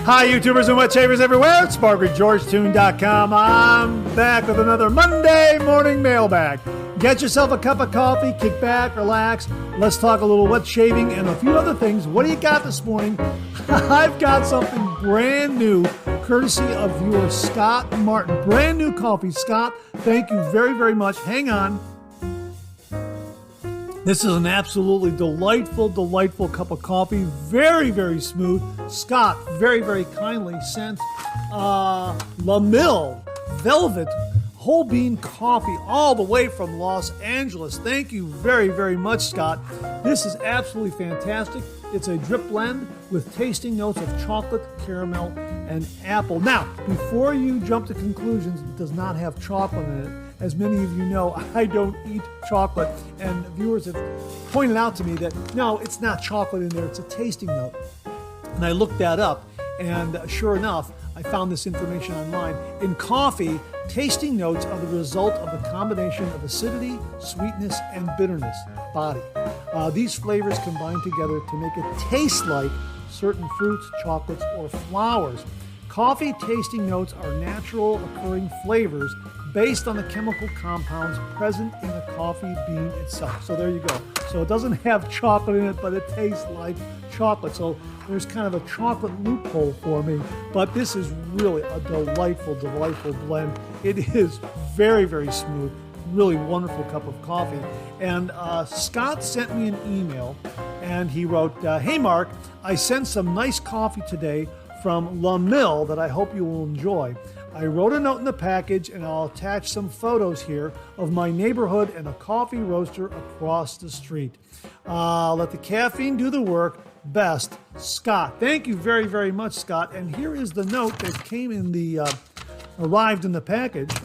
Hi, YouTubers and wet shavers everywhere. It's SparkWithGeorgeTune.com. I'm back with another Monday morning mailbag. Get yourself a cup of coffee, kick back, relax. Let's talk a little wet shaving and a few other things. What do you got this morning? I've got something brand new, courtesy of viewer Scott Martin. Brand new coffee. Scott, thank you very, very much. Hang on. This is an absolutely delightful, delightful cup of coffee. Very, very smooth. Scott very, very kindly sent LAMILL Velvet Whole Bean Coffee all the way from Los Angeles. Thank you very, very much, Scott. This is absolutely fantastic. It's a drip blend with tasting notes of chocolate, caramel, and apple. Now, before you jump to conclusions, it does not have chocolate in it. As many of you know, I don't eat chocolate, and viewers have pointed out to me that, no, it's not chocolate in there, it's a tasting note. And I looked that up, and sure enough, I found this information online. In coffee, tasting notes are the result of the combination of acidity, sweetness, and bitterness, body. These flavors combine together to make it taste like certain fruits, chocolates, or flowers. Coffee tasting notes are natural occurring flavors based on the chemical compounds present in the coffee bean itself. So there you go. So it doesn't have chocolate in it, but it tastes like chocolate. So there's kind of a chocolate loophole for me, but this is really a delightful, delightful blend. It is very, very smooth, really wonderful cup of coffee. And Scott sent me an email, and he wrote, "Hey Mark, I sent some nice coffee today from LAMILL that I hope you will enjoy. I wrote a note in the package, and I'll attach some photos here of my neighborhood and a coffee roaster across the street. Let the caffeine do the work. Best, Scott." Thank you very, very much, Scott. And here is the note that came in the, arrived in the package.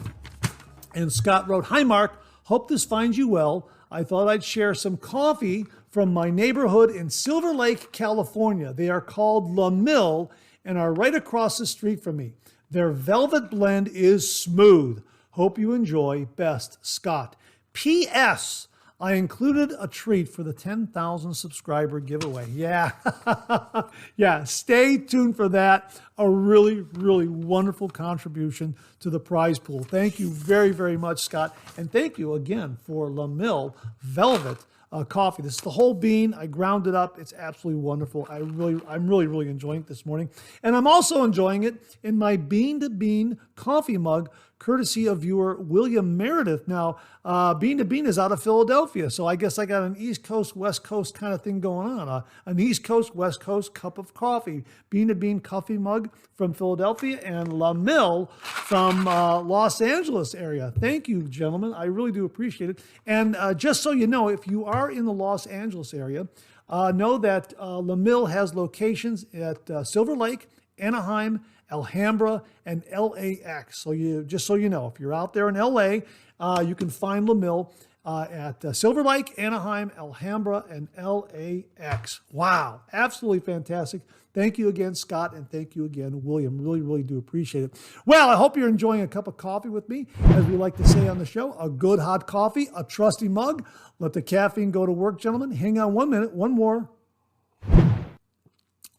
And Scott wrote, "Hi, Mark. Hope this finds you well. I thought I'd share some coffee from my neighborhood in Silver Lake, California. They are called LAMILL and are right across the street from me. Their velvet blend is smooth. Hope you enjoy. Best, Scott. P.S. I included a treat for the 10,000 subscriber giveaway." Yeah, yeah, stay tuned for that. A really, really wonderful contribution to the prize pool. Thank you very, very much, Scott. And thank you again for LAMILL Velvet coffee. This is the whole bean. I ground it up. It's absolutely wonderful. I'm really enjoying it this morning. And I'm also enjoying it in my bean-to-bean coffee mug, courtesy of viewer William Meredith. Now, Bean to Bean is out of Philadelphia, so I guess I got an East Coast, West Coast kind of thing going on. An East Coast, West Coast cup of coffee. Bean to Bean coffee mug from Philadelphia, and LAMILL from Los Angeles area. Thank you, gentlemen. I really do appreciate it. And just so you know, if you are in the Los Angeles area, know that LAMILL has locations at Silver Lake, Anaheim, Alhambra, and LAX. So just so you know, if you're out there in LA, you can find LAMILL at Silver Lake, Anaheim, Alhambra, and LAX. Wow, absolutely fantastic. Thank you again, Scott, and thank you again, William. Really, really do appreciate it. Well, I hope you're enjoying a cup of coffee with me. As we like to say on the show, a good hot coffee, a trusty mug. Let the caffeine go to work, gentlemen. Hang on 1 minute, one more.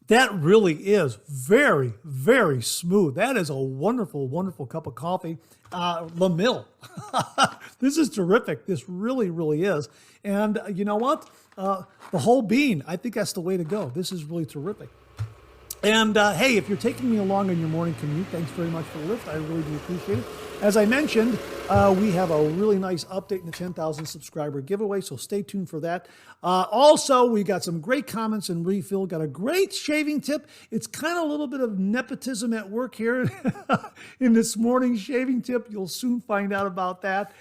That really is very, very smooth. That is a wonderful, wonderful cup of coffee. LAMILL. This is terrific. This really, really is. And you know what? The whole bean. I think that's the way to go. This is really terrific. And hey, if you're taking me along on your morning commute, thanks very much for the lift. I really do appreciate it. As I mentioned, we have a really nice update in the 10,000 subscriber giveaway, so stay tuned for that. Also, we got some great comments and refill. Got a great shaving tip. It's kind of a little bit of nepotism at work here in this morning's shaving tip. You'll soon find out about that.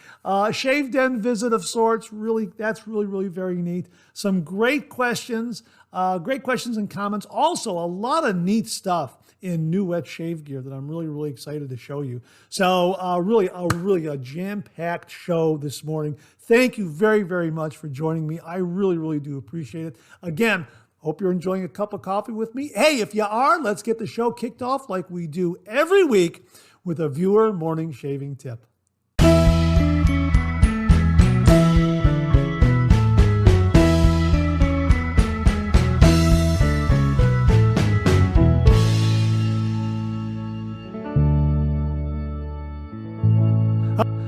Shave den visit of sorts. Really, that's really, really very neat. Some great questions and comments. Also, a lot of neat stuff in new wet shave gear that I'm really, really excited to show you. So really a jam-packed show this morning. Thank you very, very much for joining me. I really, really do appreciate it. Again, hope you're enjoying a cup of coffee with me. Hey, if you are, let's get the show kicked off like we do every week with a viewer morning shaving tip.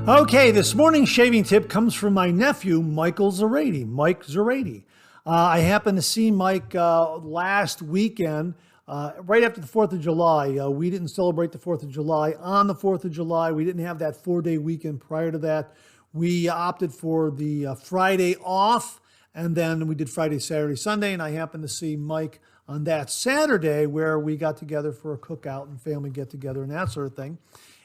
Okay, this morning's shaving tip comes from my nephew, Mike Zarady. I happened to see Mike last weekend, right after the 4th of July. We didn't celebrate the 4th of July on the 4th of July. We didn't have that 4-day weekend prior to that. We opted for the Friday off, and then we did Friday, Saturday, Sunday, and I happened to see Mike on that Saturday where we got together for a cookout and family get-together and that sort of thing.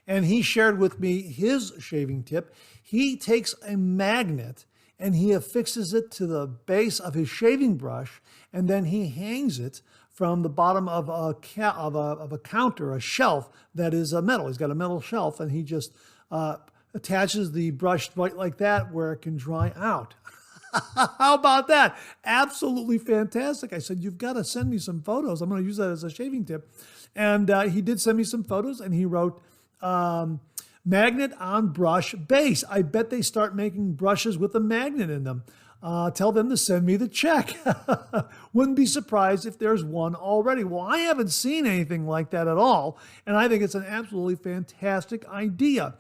And he shared with me his shaving tip. He takes a magnet and he affixes it to the base of his shaving brush, and then he hangs it from the bottom of a counter, a shelf that is a metal. He's got a metal shelf, and he just attaches the brush right like that where it can dry out. How about that? Absolutely fantastic. I said, you've got to send me some photos. I'm going to use that as a shaving tip. And he did send me some photos, and he wrote, magnet on brush base. I bet they start making brushes with a magnet in them. Tell them to send me the check. Wouldn't be surprised if there's one already. Well, I haven't seen anything like that at all, and I think it's an absolutely fantastic idea.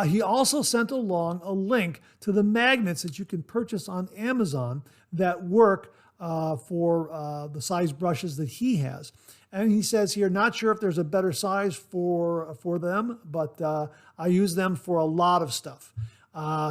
He also sent along a link to the magnets that you can purchase on Amazon that work for the size brushes that he has. And he says here, not sure if there's a better size for them, but I use them for a lot of stuff.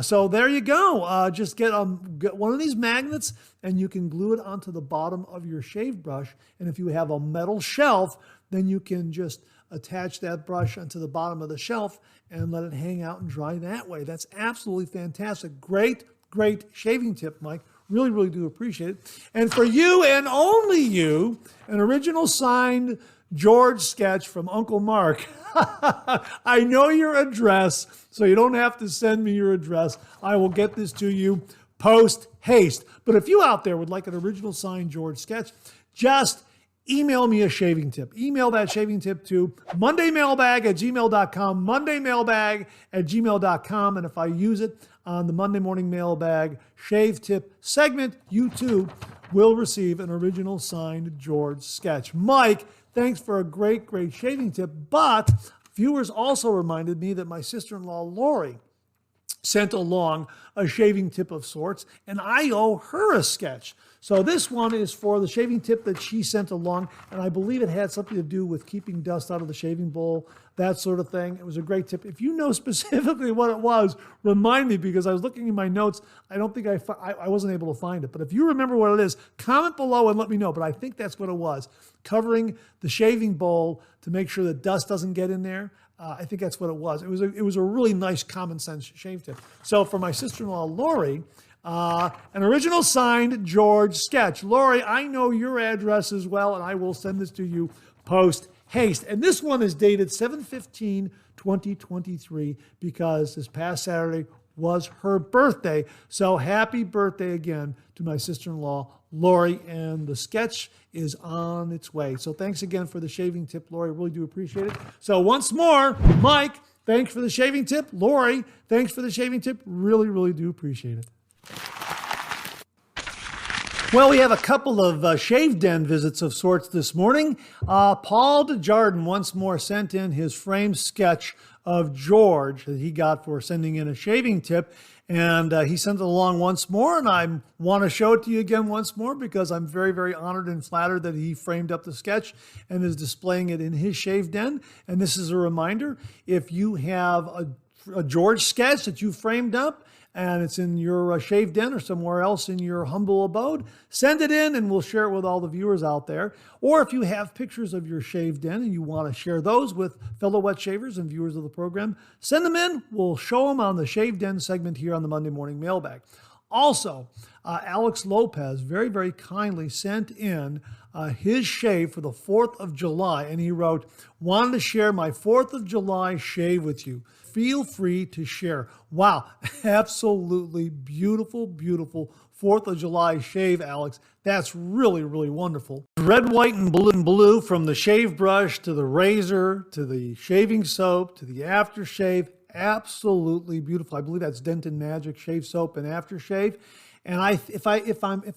So there you go. Just get one of these magnets, and you can glue it onto the bottom of your shave brush. And if you have a metal shelf, then you can just attach that brush onto the bottom of the shelf and let it hang out and dry that way. That's absolutely fantastic. Great shaving tip, Mike. Really, really do appreciate it. And for you and only you, an original signed George sketch from Uncle Mark. I know your address, so you don't have to send me your address. I will get this to you post haste. But if you out there would like an original signed George sketch, just email me a shaving tip. Email that shaving tip to mondaymailbag@gmail.com, mondaymailbag@gmail.com. And if I use it on the Monday Morning Mailbag Shave Tip segment, you too will receive an original signed George sketch. Mike, thanks for a great shaving tip. But viewers also reminded me that my sister-in-law, Lori, sent along a shaving tip of sorts, and I owe her a sketch. So this one is for the shaving tip that she sent along, and I believe it had something to do with keeping dust out of the shaving bowl, that sort of thing. It was a great tip. If you know specifically what it was, remind me, because I was looking in my notes. I don't think I wasn't able to find it. But if you remember what it is, comment below and let me know. But I think that's what it was, covering the shaving bowl to make sure that dust doesn't get in there. I think that's what it was. It was a really nice common sense shave tip. So for my sister-in-law, Lori, an original signed George sketch. Lori, I know your address as well, and I will send this to you post haste. And this one is dated 7/15/2023 because this past Saturday was her birthday. So happy birthday again to my sister-in-law, Lori, and the sketch is on its way. So thanks again for the shaving tip, Lori. I really do appreciate it. So once more, Mike, thanks for the shaving tip. Lori, thanks for the shaving tip. Really, really do appreciate it. Well, we have a couple of shave den visits of sorts this morning. Paul DeJardin once more sent in his framed sketch of George that he got for sending in a shaving tip. And he sent it along once more, and I want to show it to you again once more because I'm very, very honored and flattered that he framed up the sketch and is displaying it in his shave den. And this is a reminder, if you have a George sketch that you framed up, and it's in your shave den or somewhere else in your humble abode, send it in and we'll share it with all the viewers out there. Or if you have pictures of your shave den and you want to share those with fellow wet shavers and viewers of the program, send them in. We'll show them on the Shave Den segment here on the Monday Morning Mailbag. Also, Alex Lopez very, very kindly sent in his shave for the 4th of July, and he wrote, wanted to share my 4th of July shave with you. Feel free to share. Wow, absolutely beautiful, beautiful 4th of July shave, Alex. That's really, really wonderful. Red, white, and blue from the shave brush to the razor to the shaving soap to the aftershave. Absolutely beautiful. I believe that's Denton Magic shave soap and aftershave. And if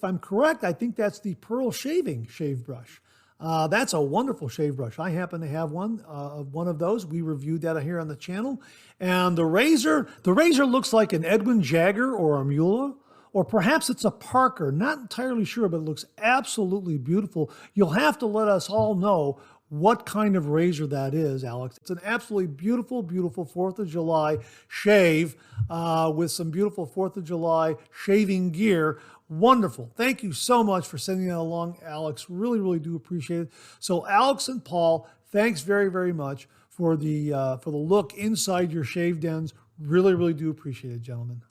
I'm correct, I think that's the Pearl Shaving shave brush. That's a wonderful shave brush. I happen to have one of those. We reviewed that here on the channel. And the razor looks like an Edwin Jagger or a Mueller, or perhaps it's a Parker. Not entirely sure, but it looks absolutely beautiful. You'll have to let us all know what kind of razor that is, Alex. It's an absolutely beautiful, beautiful 4th of July shave with some beautiful 4th of July shaving gear. Wonderful. Thank you so much for sending that along, Alex. Really, really do appreciate it. So Alex and Paul, thanks very, very much for the look inside your shave dens. Really, really do appreciate it, gentlemen.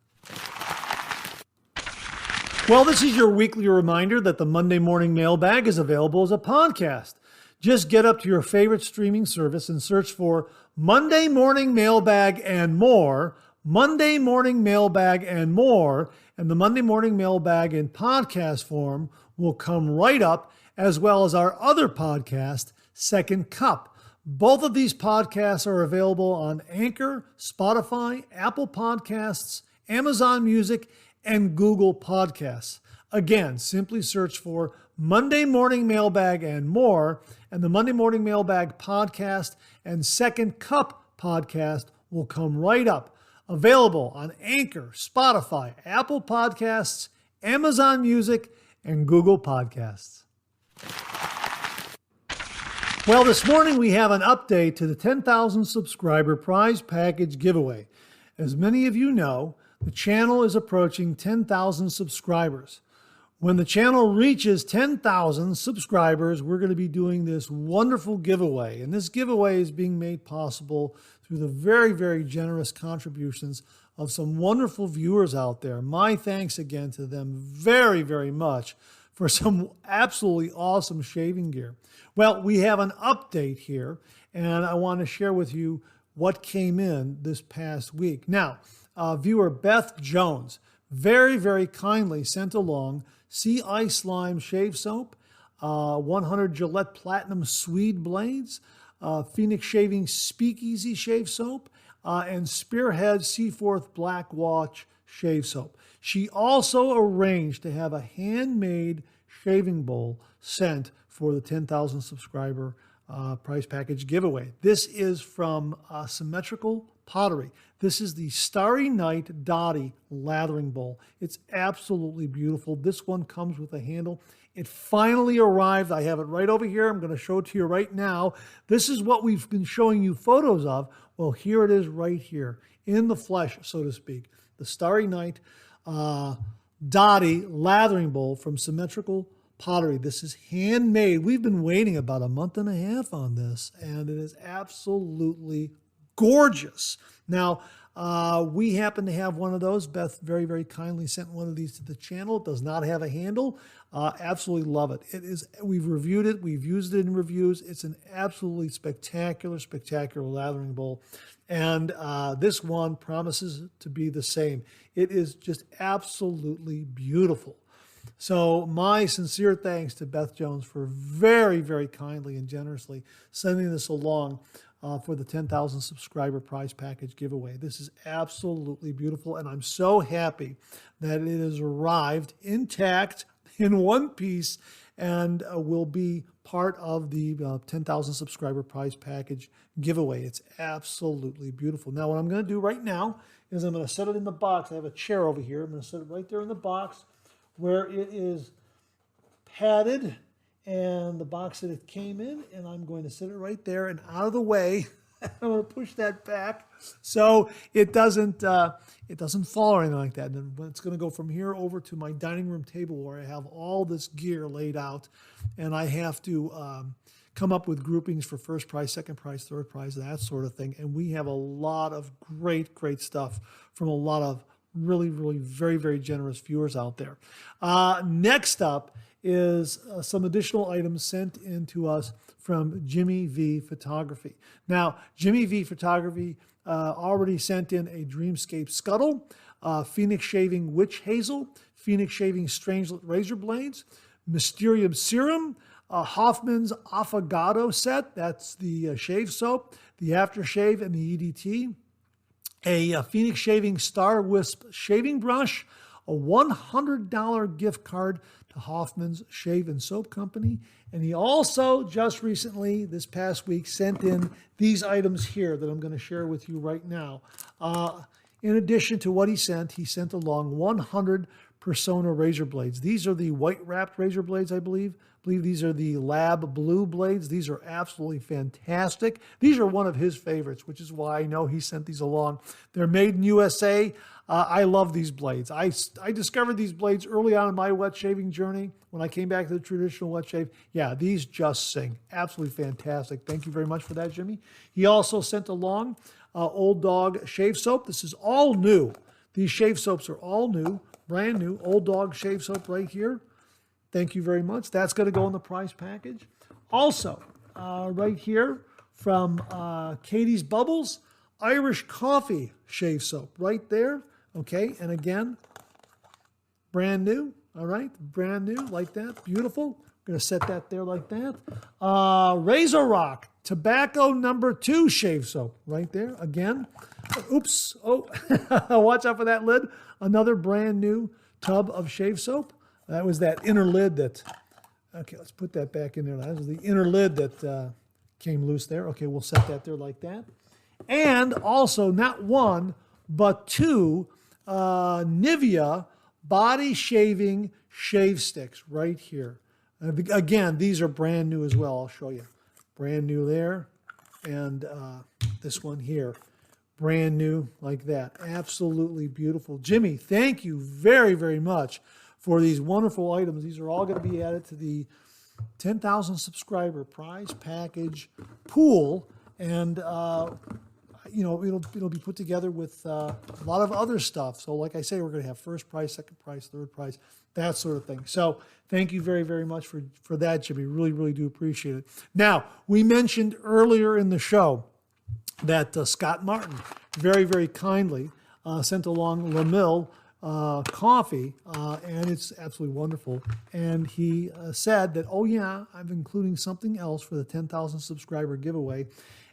Well, this is your weekly reminder that the Monday Morning Mailbag is available as a podcast. Just get up to your favorite streaming service and search for Monday Morning Mailbag and More, Monday Morning Mailbag and More, and the Monday Morning Mailbag in podcast form will come right up, as well as our other podcast, Second Cup. Both of these podcasts are available on Anchor, Spotify, Apple Podcasts, Amazon Music, and Google Podcasts. Again, simply search for Monday Morning Mailbag and More, and the Monday Morning Mailbag podcast and Second Cup podcast will come right up. Available on Anchor, Spotify, Apple Podcasts, Amazon Music, and Google Podcasts. Well, this morning we have an update to the 10,000 subscriber prize package giveaway. As many of you know, the channel is approaching 10,000 subscribers. When the channel reaches 10,000 subscribers, we're going to be doing this wonderful giveaway. And this giveaway is being made possible through the very, very generous contributions of some wonderful viewers out there. My thanks again to them very, very much for some absolutely awesome shaving gear. Well, we have an update here, and I want to share with you what came in this past week. Now, viewer Beth Jones very, very kindly sent along Sea Ice Lime Shave Soap, 100 Gillette Platinum Swede Blades, Phoenix Shaving Speakeasy Shave Soap, and Spearhead Seaforth Black Watch Shave Soap. She also arranged to have a handmade shaving bowl sent for the 10,000 subscriber prize package giveaway. This is from Symmetrical Pottery. This is the Starry Night Dottie Lathering Bowl. It's absolutely beautiful. This one comes with a handle. It finally arrived. I have it right over here. I'm going to show it to you right now. This is what we've been showing you photos of. Well, here it is right here in the flesh, so to speak. The Starry Night Dottie Lathering Bowl from Symmetrical Pottery. This is handmade. We've been waiting about a month and a half on this, and it is absolutely gorgeous. Now, we happen to have one of those. Beth very, very kindly sent one of these to the channel. It does not have a handle. Absolutely love it. It is. We've reviewed it. We've used it in reviews. It's an absolutely spectacular, spectacular lathering bowl. And this one promises to be the same. It is just absolutely beautiful. So my sincere thanks to Beth Jones for very, very kindly and generously sending this along for the 10,000 subscriber prize package giveaway. This is absolutely beautiful, and I'm so happy that it has arrived intact in one piece and will be part of the 10,000 subscriber prize package giveaway. It's absolutely beautiful. Now, what I'm going to do right now is I'm going to set it in the box. I have a chair over here. I'm going to set it right there in the box where it is padded and the box that it came in, and I'm going to set it right there and out of the way. I'm going to push that back so it doesn't fall or anything like that. And it's going to go from here over to my dining room table where I have all this gear laid out, and I have to come up with groupings for first prize, second prize, third prize, that sort of thing. And we have a lot of great, great stuff from a lot of really, really very, very generous viewers out there. Next up is some additional items sent in to us from Jimmy V Photography. Now, Jimmy V Photography already sent in a Dreamscape Scuttle, Phoenix Shaving Witch Hazel, Phoenix Shaving Strangelet Razor Blades, Mysterium Serum, Hoffman's Affogato set, that's the shave soap, the aftershave, and the EDT, a Phoenix Shaving Star Wisp shaving brush, a $100 gift card to Hoffman's Shave and Soap Company. And he also just recently, this past week, sent in these items here that I'm going to share with you right now. In addition to what he sent along 100 Persona razor blades. These are the white wrapped razor blades, I believe. I believe these are the lab blue blades. These are absolutely fantastic. These are one of his favorites, which is why I know he sent these along. They're made in USA. I love these blades. I discovered these blades early on in my wet shaving journey when I came back to the traditional wet shave. Yeah, these just sing. Absolutely fantastic. Thank you very much for that, Jimmy. He also sent along Old Dog shave soap. This is all new. These shave soaps are all new, brand new. Old Dog shave soap right here. Thank you very much. That's going to go in the prize package. Also, right here from Katie's Bubbles, Irish Coffee shave soap right there. Okay, and again, brand new. All right, brand new like that. Beautiful. I'm going to set that there like that. Razor Rock Tobacco No. 2 shave soap right there. Again, oops. Oh, watch out for that lid. Another brand new tub of shave soap. That was that inner lid that, okay, let's put that back in there. That was the inner lid that came loose there. Okay, we'll set that there like that. And also, not one, but two Nivea body shaving shave sticks right here. Again, these are brand new as well. I'll show you. Brand new there. And this one here. Brand new like that. Absolutely beautiful. Jimmy, thank you very, very much for these wonderful items. These are all going to be added to the 10,000 subscriber prize package pool. And, you know, it'll be put together with a lot of other stuff. So like I say, we're going to have first prize, second prize, third prize, that sort of thing. So thank you very, very much for that, Jimmy. Really, really do appreciate it. Now, we mentioned earlier in the show that Scott Martin very, very kindly sent along LAMILL coffee, and it's absolutely wonderful. And he said that, oh yeah, I'm including something else for the 10,000 subscriber giveaway.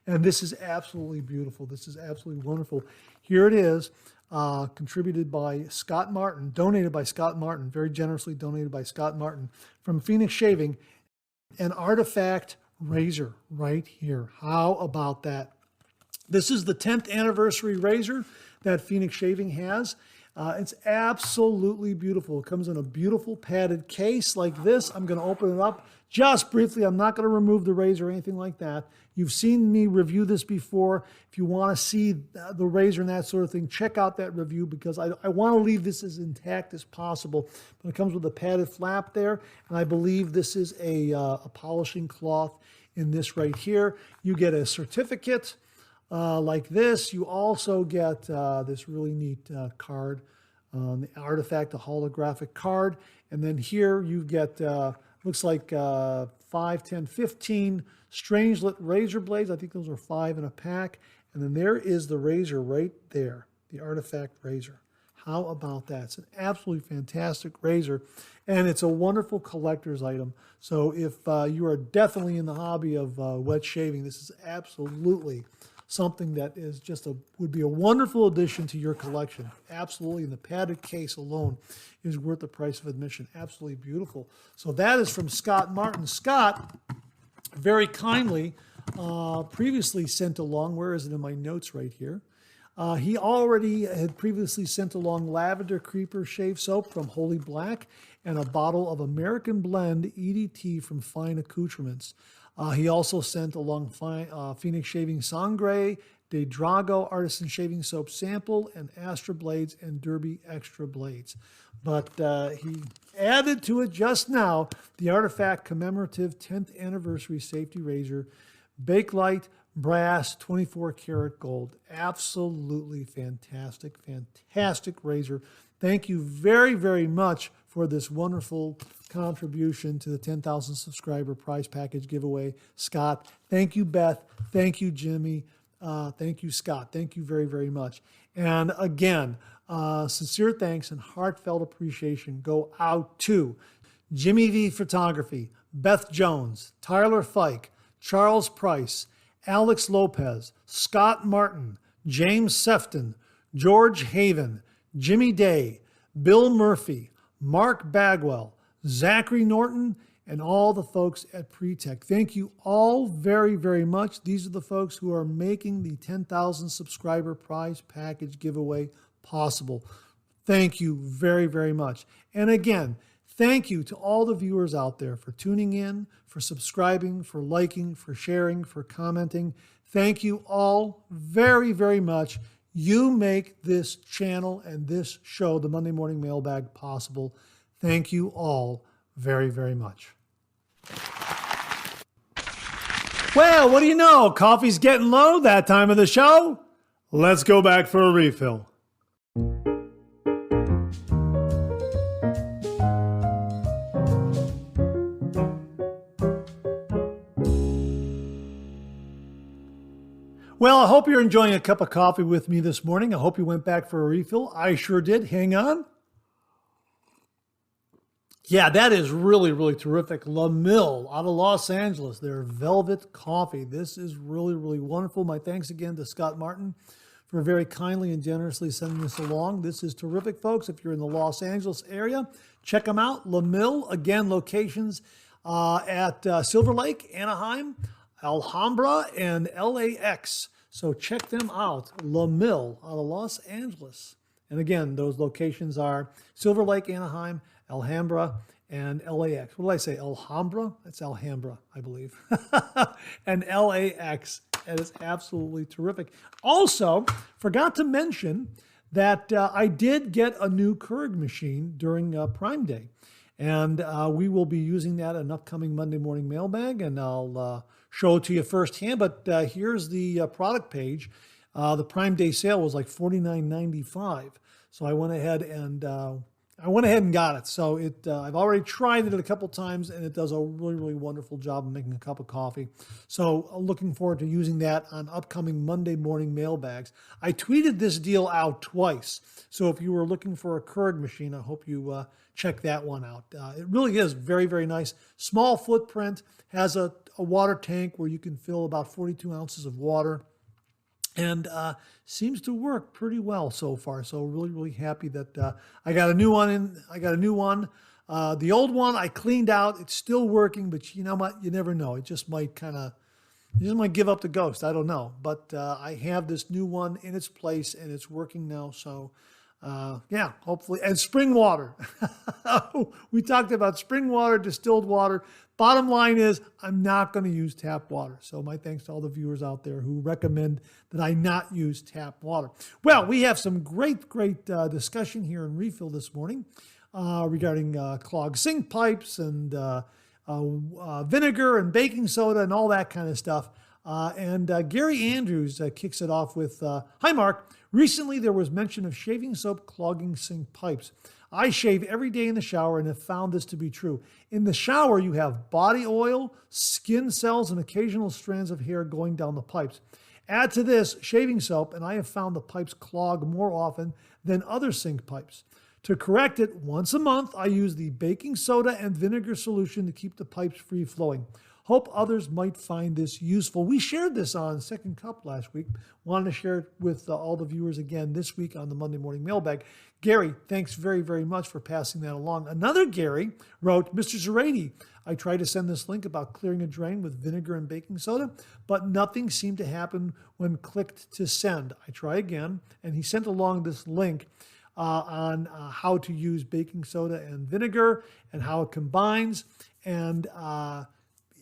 And this is absolutely beautiful. This is absolutely wonderful. Here it is, contributed by Scott Martin, donated by Scott Martin, very generously donated by Scott Martin from Phoenix Shaving, an artifact razor right here. How about that? This is the 10th anniversary razor that Phoenix Shaving has. It's absolutely beautiful. It comes in a beautiful padded case like this. I'm going to open it up just briefly. I'm not going to remove the razor or anything like that. You've seen me review this before. If you want to see the razor and that sort of thing, check out that review because I want to leave this as intact as possible. But it comes with a padded flap there, and I believe this is a polishing cloth in this right here. You get a certificate like this. You also get this really neat card, the artifact, a holographic card. And then here you get, looks like 5, 10, 15 Strangelet razor blades. I think those are 5 in a pack. And then there is the razor right there, the artifact razor. How about that? It's an absolutely fantastic razor, and it's a wonderful collector's item. So if you are definitely in the hobby of wet shaving, this is absolutely something that is just would be a wonderful addition to your collection. Absolutely, and the padded case alone is worth the price of admission. Absolutely beautiful. So that is from Scott Martin. Scott very kindly previously sent along, where is it in my notes right here? He already had previously sent along Lavender Creeper Shave Soap from Holy Black and a bottle of American Blend EDT from Fine Accoutrements. He also sent along Phoenix Shaving Sangre, De Drago Artisan Shaving Soap Sample, and Astra Blades and Derby Extra Blades. But he added to it just now the Artifact Commemorative 10th Anniversary Safety Razor, Bakelite Brass 24 karat gold. Absolutely fantastic, fantastic razor. Thank you very, very much for this wonderful contribution to the 10,000 subscriber prize package giveaway. Scott, thank you, Beth. Thank you, Jimmy. Thank you, Scott. Thank you very, very much. And again, sincere thanks and heartfelt appreciation go out to Jimmy V Photography, Beth Jones, Tyler Fike, Charles Price, Alex Lopez, Scott Martin, James Sefton, George Haven, Jimmy Day, Bill Murphy, Mark Bagwell, Zachary Norton, and all the folks at Pretech. Thank you all very, very much. These are the folks who are making the 10,000 subscriber prize package giveaway possible. Thank you very, very much. And again, thank you to all the viewers out there for tuning in, for subscribing, for liking, for sharing, for commenting. Thank you all very, very much. You make this channel and this show, the Monday Morning Mailbag, possible. Thank you all very, very much. Well, what do you know? Coffee's getting low that time of the show. Let's go back for a refill. Well, I hope you're enjoying a cup of coffee with me this morning. I hope you went back for a refill. I sure did. Hang on. Yeah, that is really, really terrific. LAMILL out of Los Angeles, their velvet coffee. This is really, really wonderful. My thanks again to Scott Martin for very kindly and generously sending this along. This is terrific, folks. If you're in the Los Angeles area, check them out. LAMILL, again, locations at Silver Lake, Anaheim, Alhambra, and LAX. So check them out. LAMILL out of Los Angeles. And again, those locations are Silver Lake, Anaheim, Alhambra, and LAX. What did I say? Alhambra? That's Alhambra, I believe. And LAX. That is absolutely terrific. Also, forgot to mention that I did get a new Keurig machine during Prime Day. And we will be using that in an upcoming Monday morning mailbag, and I'll show it to you firsthand. But here's the product page. The Prime Day sale was like $49.95. So I went ahead and got it. So I've already tried it a couple times, and it does a really, really wonderful job of making a cup of coffee. So I'm looking forward to using that on upcoming Monday morning mailbags. I tweeted this deal out twice. So if you were looking for a Keurig machine, I hope you check that one out. It really is very, very nice. Small footprint, has a water tank where you can fill about 42 ounces of water. And seems to work pretty well so far. So really, really happy that I got a new one. The old one I cleaned out. It's still working, but you know what? You never know. It just might give up the ghost. I don't know. But I have this new one in its place, and it's working now. So yeah, hopefully. And spring water. We talked about spring water, distilled water. Bottom line is, I'm not going to use tap water. So my thanks to all the viewers out there who recommend that I not use tap water. Well, we have some great discussion here in Refill this morning regarding clogged sink pipes and vinegar and baking soda and all that kind of stuff. And Gary Andrews kicks it off with, hi, Mark. Recently, there was mention of shaving soap clogging sink pipes. I shave every day in the shower and have found this to be true. In the shower, you have body oil, skin cells, and occasional strands of hair going down the pipes. Add to this shaving soap, and I have found the pipes clog more often than other sink pipes. To correct it, once a month, I use the baking soda and vinegar solution to keep the pipes free flowing. Hope others might find this useful. We shared this on Second Cup last week. Wanted to share it with all the viewers again this week on the Monday Morning Mailbag. Gary, thanks very, very much for passing that along. Another Gary wrote, Mr. Zerati, I tried to send this link about clearing a drain with vinegar and baking soda, but nothing seemed to happen when clicked to send. I try again, and he sent along this link on how to use baking soda and vinegar and how it combines. And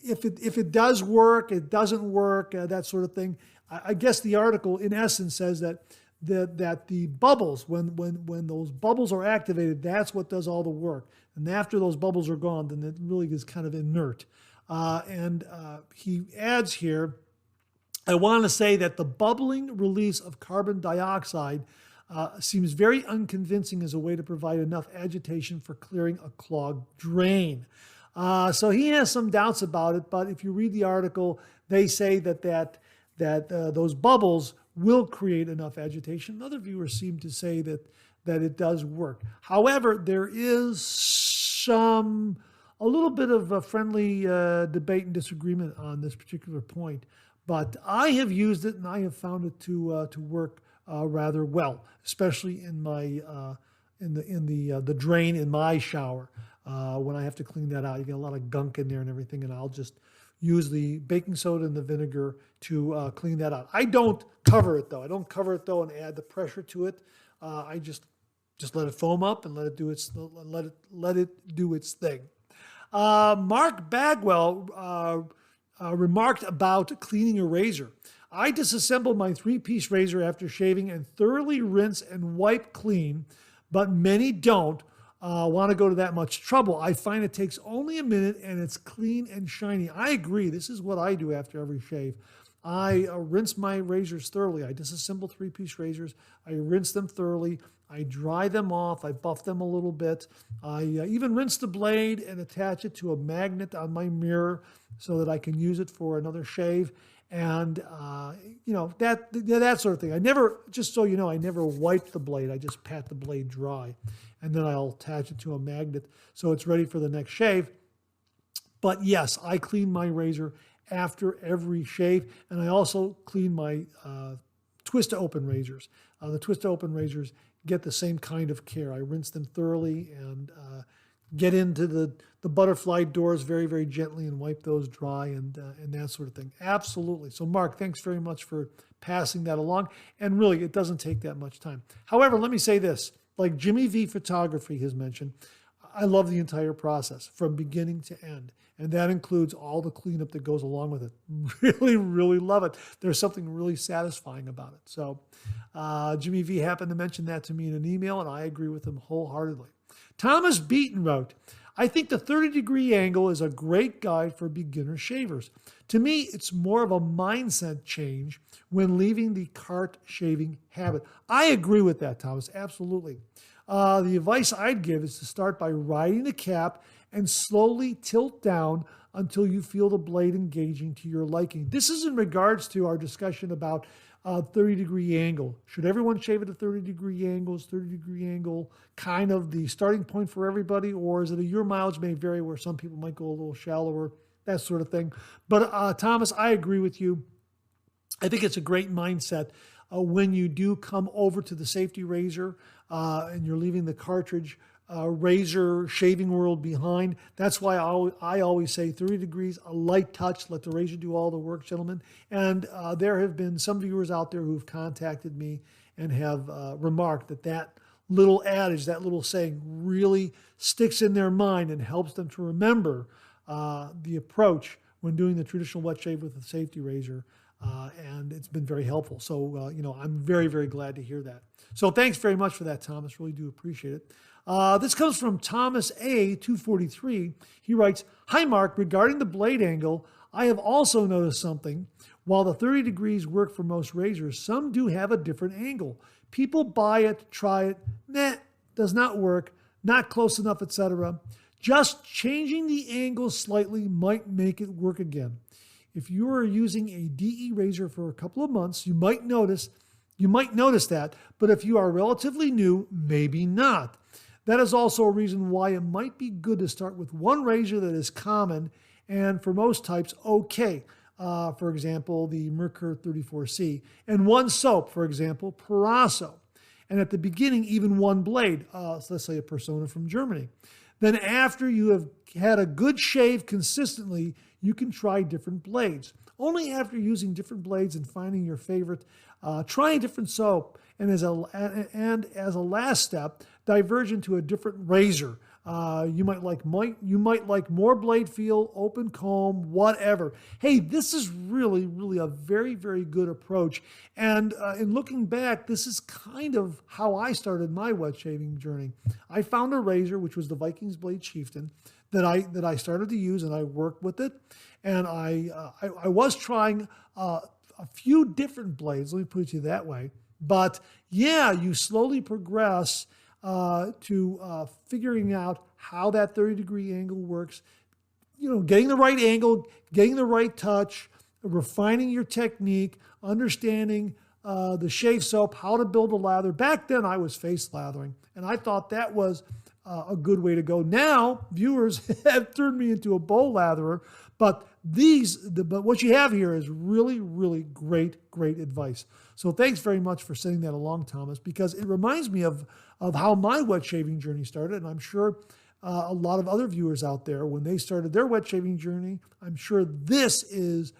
if it does work, it doesn't work, that sort of thing. I guess the article, in essence, says that the bubbles, when those bubbles are activated, that's what does all the work. And after those bubbles are gone, then it really is kind of inert. And he adds here, I want to say that the bubbling release of carbon dioxide seems very unconvincing as a way to provide enough agitation for clearing a clogged drain. So he has some doubts about it, but if you read the article, they say that those bubbles will create enough agitation. Other viewers seem to say that it does work. However, there is a little bit of a friendly debate and disagreement on this particular point. But I have used it and I have found it to work rather well, especially in my in the drain in my shower. when I have to clean that out. You get a lot of gunk in there and everything, and I'll just use the baking soda and the vinegar to clean that out. I don't cover it though. I don't cover it though and add the pressure to it. I just let it foam up and let it do its thing. Mark Bagwell remarked about cleaning a razor. I disassembled my 3-piece razor after shaving and thoroughly rinse and wipe clean, but many don't want to go to that much trouble. I find it takes only a minute and it's clean and shiny. I agree. This is what I do after every shave. I rinse my razors thoroughly. I disassemble 3-piece razors. I rinse them thoroughly. I dry them off. I buff them a little bit. I even rinse the blade and attach it to a magnet on my mirror so that I can use it for another shave. And, that sort of thing. I never, just so you know, I never wipe the blade. I just pat the blade dry. And then I'll attach it to a magnet so it's ready for the next shave. But yes, I clean my razor after every shave. And I also clean my twist-to-open razors. The twist-to-open razors get the same kind of care. I rinse them thoroughly and get into the butterfly doors very, very gently and wipe those dry and that sort of thing. Absolutely. So Mark, thanks very much for passing that along. And really, it doesn't take that much time. However, let me say this, like Jimmy V Photography has mentioned, I love the entire process from beginning to end. And that includes all the cleanup that goes along with it. Really, really love it. There's something really satisfying about it. So Jimmy V happened to mention that to me in an email, and I agree with him wholeheartedly. Thomas Beaton wrote, I think the 30-degree angle is a great guide for beginner shavers. To me, it's more of a mindset change when leaving the cart shaving habit. I agree with that, Thomas, absolutely. The advice I'd give is to start by riding the cap and slowly tilt down until you feel the blade engaging to your liking. This is in regards to our discussion about 30-degree angle. Should everyone shave at a 30-degree angle? Is 30-degree angle kind of the starting point for everybody? Or is it your mileage may vary where some people might go a little shallower, that sort of thing. But Thomas, I agree with you. I think it's a great mindset when you do come over to the safety razor and you're leaving the cartridge razor shaving world behind. That's why I always say 30 degrees, a light touch, let the razor do all the work, gentlemen. And there have been some viewers out there who've contacted me and have remarked that little adage, that little saying really sticks in their mind and helps them to remember the approach when doing the traditional wet shave with a safety razor. And it's been very helpful. So, I'm very, very glad to hear that. So thanks very much for that, Thomas. Really do appreciate it. This comes from Thomas A. 243. He writes, Hi, Mark. Regarding the blade angle, I have also noticed something. While the 30 degrees work for most razors, some do have a different angle. People buy it, try it, does not work, not close enough, etc. Just changing the angle slightly might make it work again. If you are using a DE razor for a couple of months, you might notice that, but if you are relatively new, maybe not. That is also a reason why it might be good to start with one razor that is common and for most types, okay. For example, the Merkur 34C, and one soap, for example, Parasso. And at the beginning, even one blade, so let's say a Persona from Germany. Then after you have had a good shave consistently, you can try different blades. Only after using different blades and finding your favorite, try a different soap, and as a last step, diverge into a different razor. You might like more blade feel, open comb, whatever. Hey, this is really, really a very, very good approach. And in looking back, this is kind of how I started my wet shaving journey. I found a razor, which was the Vikings Blade Chieftain, that I started to use, and I worked with it. And I was trying a few different blades. Let me put it to you that way. But yeah, you slowly progress to figuring out how that 30-degree angle works, getting the right angle, getting the right touch, refining your technique, understanding the shave soap, how to build a lather. Back then, I was face lathering, and I thought that was a good way to go. Now, viewers have turned me into a bowl latherer, but what you have here is really, really great advice. So thanks very much for sending that along, Thomas, because it reminds me of how my wet shaving journey started, and I'm sure a lot of other viewers out there, when they started their wet shaving journey, I'm sure this is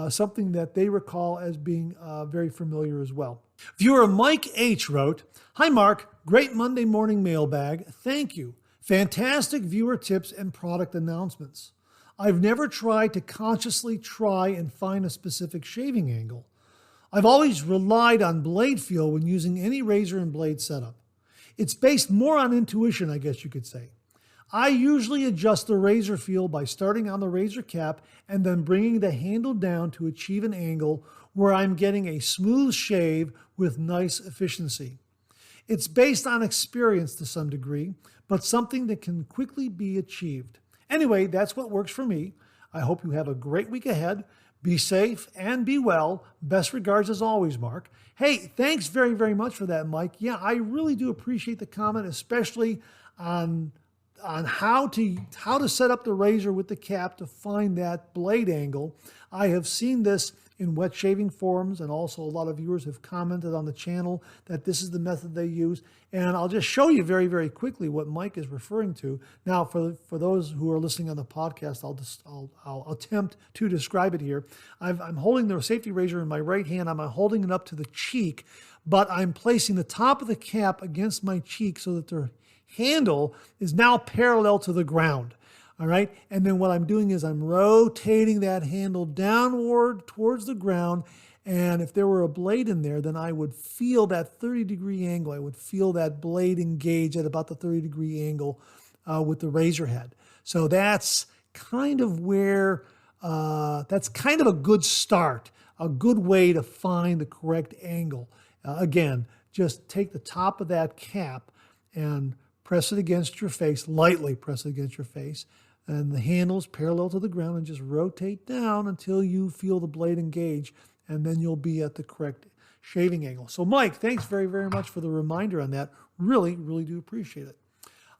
something that they recall as being very familiar as well. Viewer Mike H. wrote, "Hi Mark, great Monday morning mailbag. Thank you. Fantastic viewer tips and product announcements. I've never tried to consciously try and find a specific shaving angle. I've always relied on blade feel when using any razor and blade setup. It's based more on intuition, I guess you could say. I usually adjust the razor feel by starting on the razor cap and then bringing the handle down to achieve an angle where I'm getting a smooth shave with nice efficiency. It's based on experience to some degree, but something that can quickly be achieved. Anyway, that's what works for me. I hope you have a great week ahead. Be safe and be well. Best regards as always, Mark." Hey, thanks very, very much for that, Mike. Yeah, I really do appreciate the comment, especially on how to set up the razor with the cap to find that blade angle. I have seen this in wet shaving forums, and also a lot of viewers have commented on the channel that this is the method they use. And I'll just show you very, very quickly what Mike is referring to. Now, for those who are listening on the podcast, I'll attempt to describe it here. I'm holding the safety razor in my right hand. I'm holding it up to the cheek, but I'm placing the top of the cap against my cheek so that the handle is now parallel to the ground. All right. And then what I'm doing is I'm rotating that handle downward towards the ground. And if there were a blade in there, then I would feel that 30-degree angle. I would feel that blade engage at about the 30-degree angle with the razor head. So that's kind of where, that's kind of a good start, a good way to find the correct angle. Again, just take the top of that cap and press it against your face, lightly press it against your face, and the handle's parallel to the ground, and just rotate down until you feel the blade engage, and then you'll be at the correct shaving angle. So Mike, thanks very, very much for the reminder on that. Really, really do appreciate it.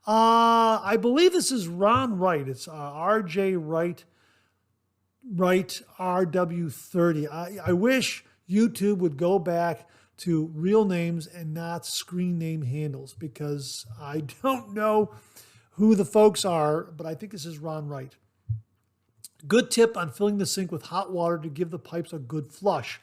I believe this is Ron Wright. It's RJ Wright RW30. I wish YouTube would go back to real names and not screen name handles, because I don't know who the folks are, but I think this is Ron Wright. "Good tip on filling the sink with hot water to give the pipes a good flush.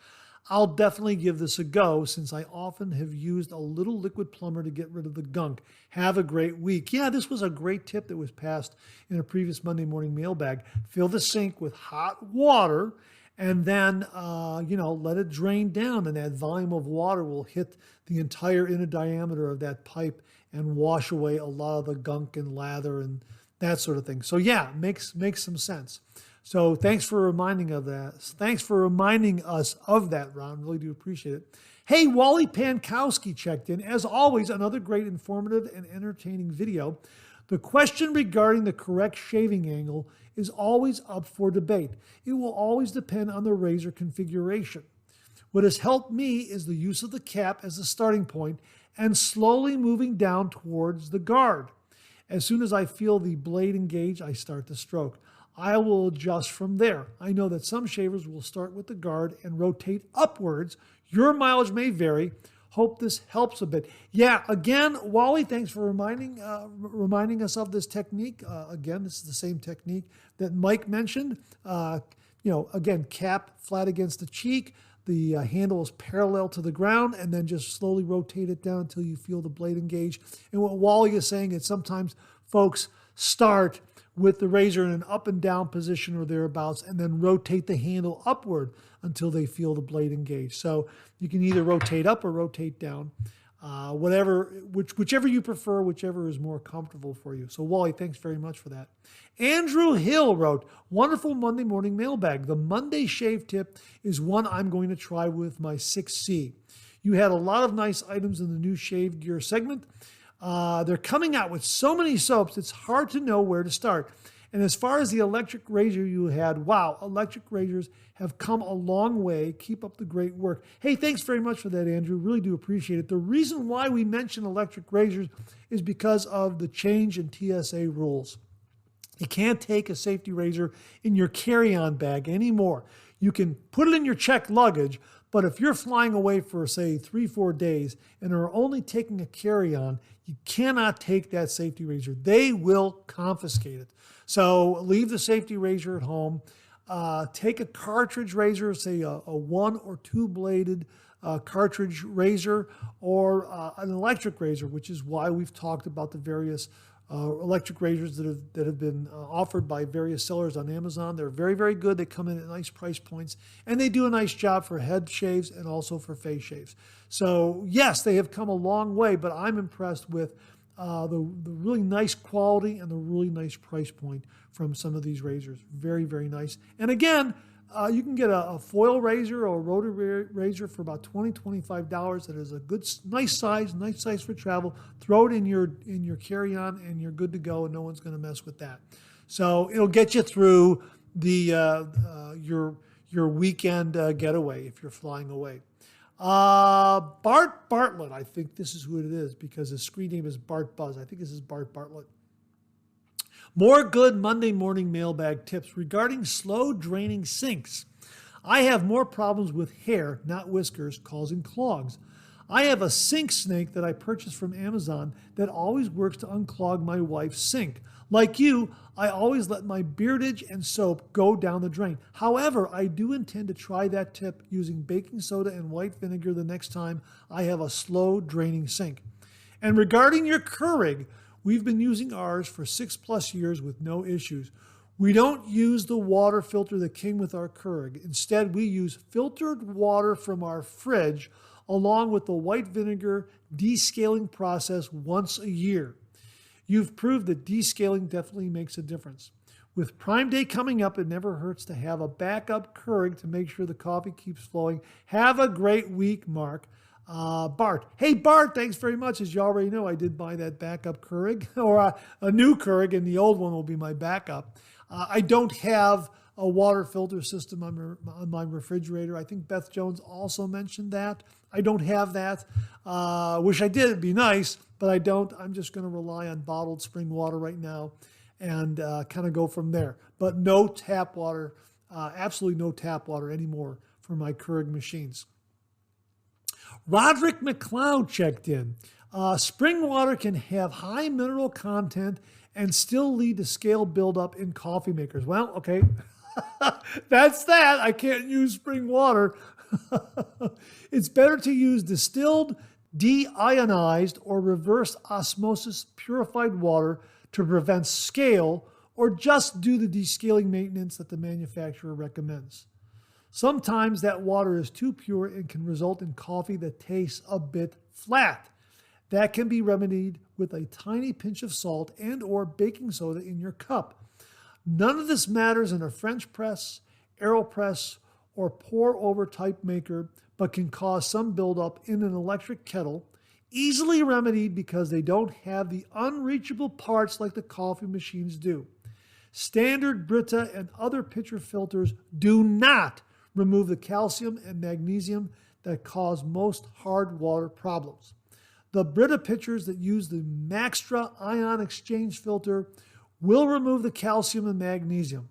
I'll definitely give this a go, since I often have used a little liquid plumber to get rid of the gunk. Have a great week." Yeah, this was a great tip that was passed in a previous Monday morning mailbag. Fill the sink with hot water and then, let it drain down, and that volume of water will hit the entire inner diameter of that pipe and wash away a lot of the gunk and lather and that sort of thing. So yeah, makes some sense. So thanks for reminding of that. Thanks for reminding us of that, Ron. Really do appreciate it. Hey, Wally Pankowski checked in. As always, another great informative and entertaining video. The question regarding the correct shaving angle is always up for debate. It will always depend on the razor configuration. What has helped me is the use of the cap as the starting point and slowly moving down towards the guard. As soon as I feel the blade engage, I start the stroke. I will adjust from there. I know that some shavers will start with the guard and rotate upwards. Your mileage may vary. Hope this helps a bit. Yeah, again, Wally, thanks for reminding us of this technique. Again, this is the same technique that Mike mentioned. Again, cap flat against the cheek. The handle is parallel to the ground, and then just slowly rotate it down until you feel the blade engage. And what Wally is saying is sometimes folks start with the razor in an up and down position or thereabouts, and then rotate the handle upward until they feel the blade engage. So you can either rotate up or rotate down, whichever you prefer, whichever is more comfortable for you. So Wally, thanks very much for that. Andrew Hill wrote, "Wonderful Monday morning mailbag. The Monday shave tip is one I'm going to try with my 6C. You had a lot of nice items in the new shave gear segment. They're coming out with so many soaps, it's hard to know where to start. And as far as the electric razor you had, wow, electric razors have come a long way. Keep up the great work." Hey, thanks very much for that, Andrew. Really do appreciate it. The reason why we mention electric razors is because of the change in TSA rules. You can't take a safety razor in your carry-on bag anymore. You can put it in your checked luggage, but if you're flying away for, say, 3-4 days and are only taking a carry-on, you cannot take that safety razor. They will confiscate it. So leave the safety razor at home. Take a cartridge razor, say a 1 or 2 bladed cartridge razor, or an electric razor, which is why we've talked about the various electric razors that have been offered by various sellers on Amazon. They're very, very good. They come in at nice price points, and they do a nice job for head shaves and also for face shaves. So yes, they have come a long way, but I'm impressed with the really nice quality and the really nice price point from some of these razors. Very, very nice. And again, you can get a foil razor or a rotary razor for about $20, $25. That is a good, nice size for travel. Throw it in your carry-on, and you're good to go, and no one's going to mess with that. So it'll get you through your weekend getaway if you're flying away. Bart Bartlett, I think this is who it is because his screen name is Bart Buzz. I think this is Bart Bartlett. More good Monday morning mailbag tips regarding slow draining sinks. I have more problems with hair, not whiskers, causing clogs. I have a sink snake that I purchased from Amazon that always works to unclog my wife's sink. Like you, I always let my beardage and soap go down the drain. However, I do intend to try that tip using baking soda and white vinegar the next time I have a slow draining sink. And regarding your Keurig, we've been using ours for 6+ years with no issues. We don't use the water filter that came with our Keurig. Instead, we use filtered water from our fridge along with the white vinegar descaling process once a year. You've proved that descaling definitely makes a difference. With Prime Day coming up, it never hurts to have a backup Keurig to make sure the coffee keeps flowing. Have a great week, Mark. Bart. Hey, Bart, thanks very much. As you already know, I did buy that backup Keurig, or a new Keurig, and the old one will be my backup. I don't have a water filter system on my refrigerator. I think Beth Jones also mentioned that. I don't have that. Wish I did. It'd be nice, but I don't. I'm just going to rely on bottled spring water right now and kind of go from there. But no tap water, absolutely no tap water anymore for my Keurig machines. Roderick McLeod checked in. Spring water can have high mineral content and still lead to scale buildup in coffee makers. Well, okay, that's that. I can't use spring water. It's better to use distilled, deionized, or reverse osmosis purified water to prevent scale, or just do the descaling maintenance that the manufacturer recommends. Sometimes that water is too pure and can result in coffee that tastes a bit flat. That can be remedied with a tiny pinch of salt and or baking soda in your cup. None of this matters in a French press, AeroPress, or pour-over type maker, but can cause some buildup in an electric kettle, easily remedied because they don't have the unreachable parts like the coffee machines do. Standard Brita and other pitcher filters do not remove the calcium and magnesium that cause most hard water problems. The Brita pitchers that use the Maxtra ion exchange filter will remove the calcium and magnesium.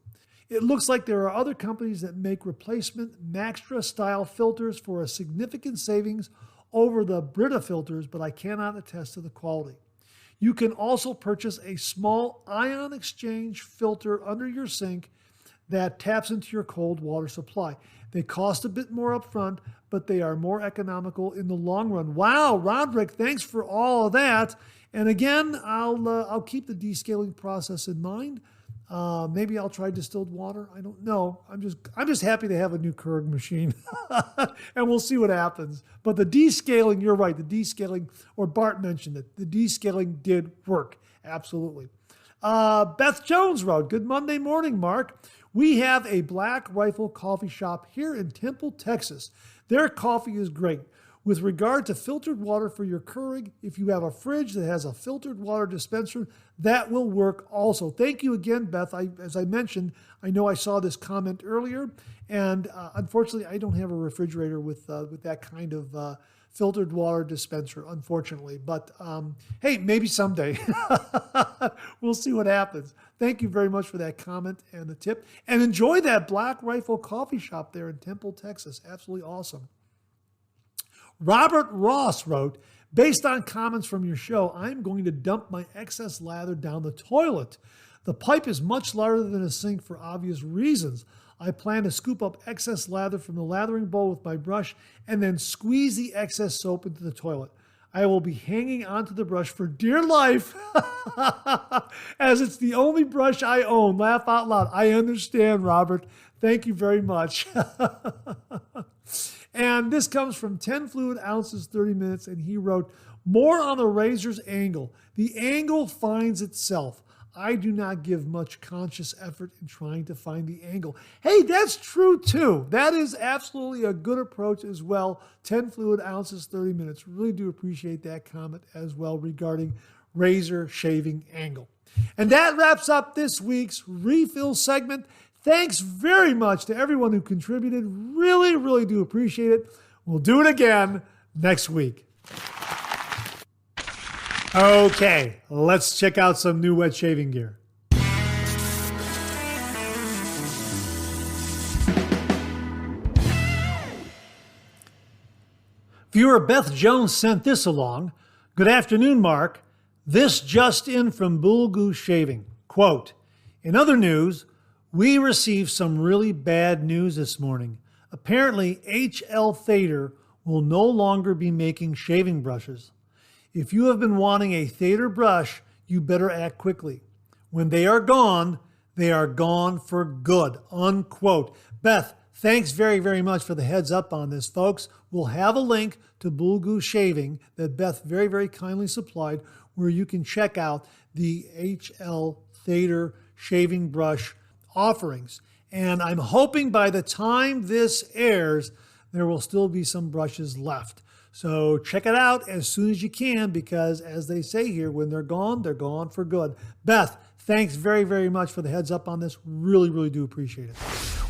It looks like there are other companies that make replacement Maxtra style filters for a significant savings over the Brita filters, but I cannot attest to the quality. You can also purchase a small ion exchange filter under your sink that taps into your cold water supply. They cost a bit more upfront, but they are more economical in the long run. Wow, Roderick, thanks for all of that. And again, I'll keep the descaling process in mind. Maybe I'll try distilled water. I don't know. I'm just happy to have a new Keurig machine, and we'll see what happens. But the descaling, you're right. The descaling, or Bart mentioned it. The descaling did work, absolutely. Beth Jones wrote, "Good Monday morning, Mark. We have a Black Rifle coffee shop here in Temple, Texas. Their coffee is great. With regard to filtered water for your Keurig, if you have a fridge that has a filtered water dispenser, that will work also. Thank you again, Beth. As I mentioned, I know I saw this comment earlier, and unfortunately, I don't have a refrigerator with that kind of filtered water dispenser, unfortunately. But hey, maybe someday. We'll see what happens. Thank you very much for that comment and the tip. And enjoy that Black Rifle Coffee Shop there in Temple, Texas. Absolutely awesome. Robert Ross wrote, based on comments from your show, I'm going to dump my excess lather down the toilet. The pipe is much larger than a sink for obvious reasons. I plan to scoop up excess lather from the lathering bowl with my brush and then squeeze the excess soap into the toilet. I will be hanging onto the brush for dear life as it's the only brush I own. Laugh out loud. I understand, Robert. Thank you very much. And this comes from 10 fluid ounces, 30 minutes, and he wrote, more on the razor's angle. The angle finds itself. I do not give much conscious effort in trying to find the angle. Hey, that's true too. That is absolutely a good approach as well. 10 fluid ounces, 30 minutes. Really do appreciate that comment as well regarding razor shaving angle. And that wraps up this week's refill segment. Thanks very much to everyone who contributed. Really, really do appreciate it. We'll do it again next week. Okay, let's check out some new wet shaving gear. Viewer Beth Jones sent this along. Good afternoon, Mark. This just in from Bull Goose Shaving. Quote, in other news, we received some really bad news this morning. Apparently, HL Thader will no longer be making shaving brushes. If you have been wanting a Thader brush, you better act quickly. When they are gone for good, unquote. Beth, thanks very, very much for the heads up on this, folks. We'll have a link to Bull Goose Shaving that Beth very, very kindly supplied where you can check out the HL Thader shaving brush offerings. And I'm hoping by the time this airs, there will still be some brushes left. So check it out as soon as you can because, as they say here, when they're gone for good. Beth, thanks very, very much for the heads up on this. Really, really do appreciate it.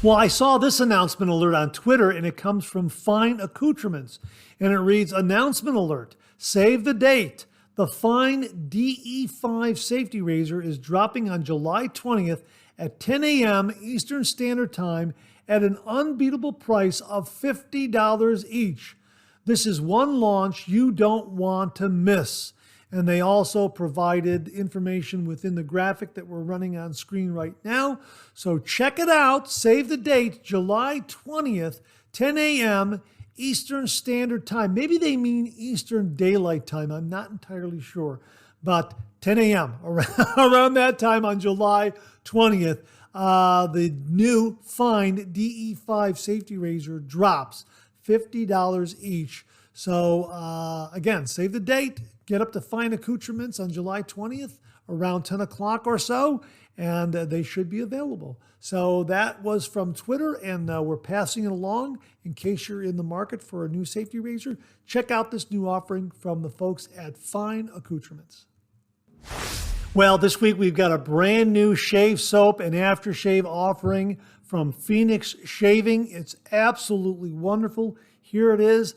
Well, I saw this announcement alert on Twitter, and it comes from Fine Accoutrements. And it reads, announcement alert, save the date. The Fine DE5 safety razor is dropping on July 20th at 10 a.m. Eastern Standard Time at an unbeatable price of $50 each. This is one launch you don't want to miss. And they also provided information within the graphic that we're running on screen right now. So check it out. Save the date, July 20th, 10 a.m. Eastern Standard Time. Maybe they mean Eastern Daylight Time. I'm not entirely sure. But 10 a.m. around that time on July 20th, the new Fine DE5 safety razor drops. $50 each. So again, save the date, get up to Fine Accoutrements on July 20th around 10 o'clock or so, and they should be available. So that was from Twitter, and we're passing it along in case you're in the market for a new safety razor. Check out this new offering from the folks at Fine Accoutrements. Well, this week we've got a brand new shave soap and aftershave offering from Phoenix Shaving. It's absolutely wonderful. Here it is,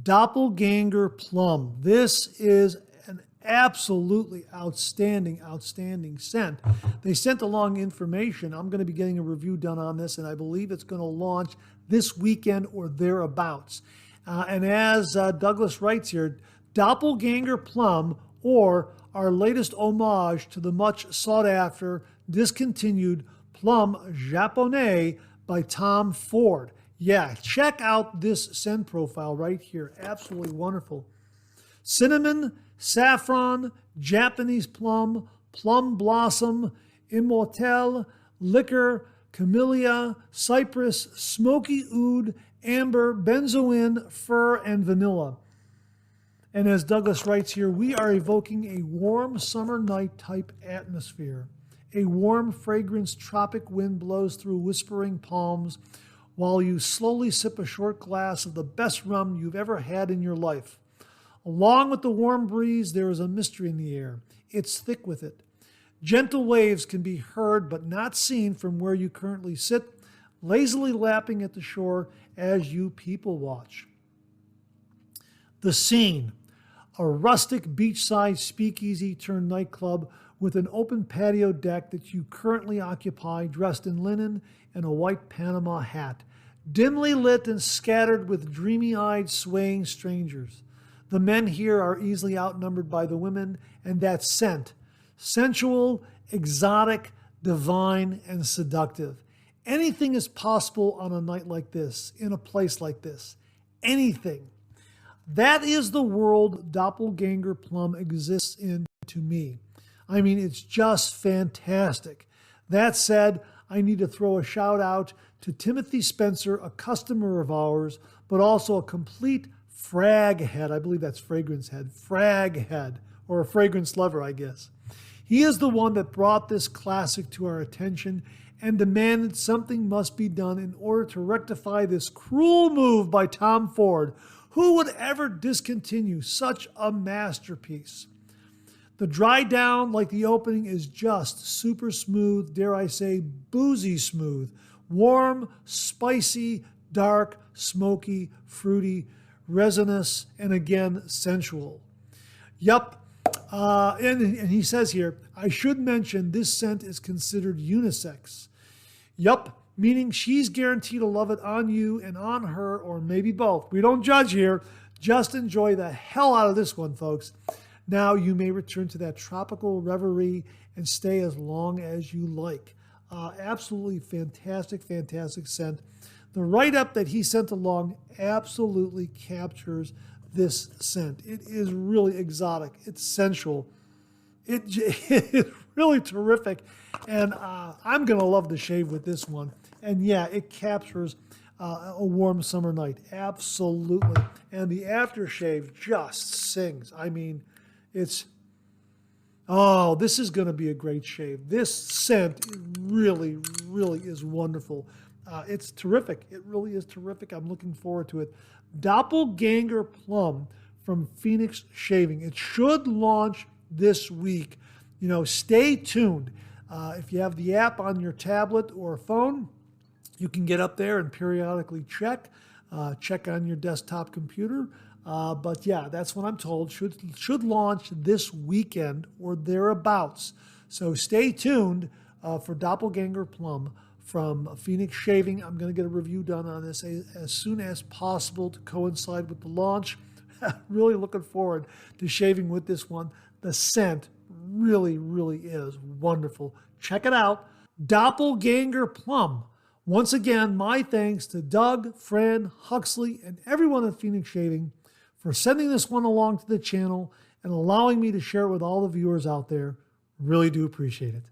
Doppelganger Plum. This is an absolutely outstanding, outstanding scent. They sent along information. I'm going to be getting a review done on this, and I believe it's going to launch this weekend or thereabouts. And as Douglas writes here, Doppelganger Plum, or our latest homage to the much sought-after, discontinued Plum Japonais by Tom Ford. Yeah, check out this scent profile right here. Absolutely wonderful. Cinnamon, saffron, Japanese plum, plum blossom, immortelle, liquor, camellia, cypress, smoky oud, amber, benzoin, fir, and vanilla. And as Douglas writes here, we are evoking a warm summer night type atmosphere. A warm fragrance tropic wind blows through whispering palms, while you slowly sip a short glass of the best rum you've ever had in your life. Along with the warm breeze, there is a mystery in the air. It's thick with it. Gentle waves can be heard but not seen from where you currently sit, lazily lapping at the shore as you people watch. The scene: a rustic beachside speakeasy turned nightclub with an open patio deck that you currently occupy, dressed in linen and a white Panama hat, dimly lit and scattered with dreamy-eyed, swaying strangers. The men here are easily outnumbered by the women, and that scent: sensual, exotic, divine, and seductive. Anything is possible on a night like this, in a place like this. Anything. That is the world Doppelganger Plum exists in to me. I mean, it's just fantastic. That said, I need to throw a shout out to Timothy Spencer, a customer of ours, but also a complete frag head. I believe that's fragrance head. Frag head, or a fragrance lover, I guess. He is the one that brought this classic to our attention and demanded something must be done in order to rectify this cruel move by Tom Ford. Who would ever discontinue such a masterpiece? The dry down, like the opening, is just super smooth, dare I say, boozy smooth. Warm, spicy, dark, smoky, fruity, resinous, and again, sensual. Yup. And he says here, I should mention this scent is considered unisex. Yup, meaning she's guaranteed to love it on you and on her, or maybe both. We don't judge here. Just enjoy the hell out of this one, folks. Now you may return to that tropical reverie and stay as long as you like. Absolutely fantastic, fantastic scent. The write-up that he sent along absolutely captures this scent. It is really exotic. It's sensual. It is really terrific. And I'm going to love the shave with this one. And yeah, it captures a warm summer night. Absolutely. And the aftershave just sings. I mean, this is going to be a great shave. This scent really, really is wonderful. It's terrific. It really is terrific. I'm looking forward to it. Doppelganger Plum from Phoenix Shaving. It should launch this week. Stay tuned. If you have the app on your tablet or phone, you can get up there and periodically check on your desktop computer. But yeah, that's what I'm told. Should launch this weekend or thereabouts. So stay tuned for Doppelganger Plum from Phoenix Shaving. I'm going to get a review done on this as soon as possible to coincide with the launch. Really looking forward to shaving with this one. The scent really, really is wonderful. Check it out. Doppelganger Plum. Once again, my thanks to Doug, Fran, Huxley, and everyone at Phoenix Shaving for sending this one along to the channel and allowing me to share it with all the viewers out there. Really do appreciate it.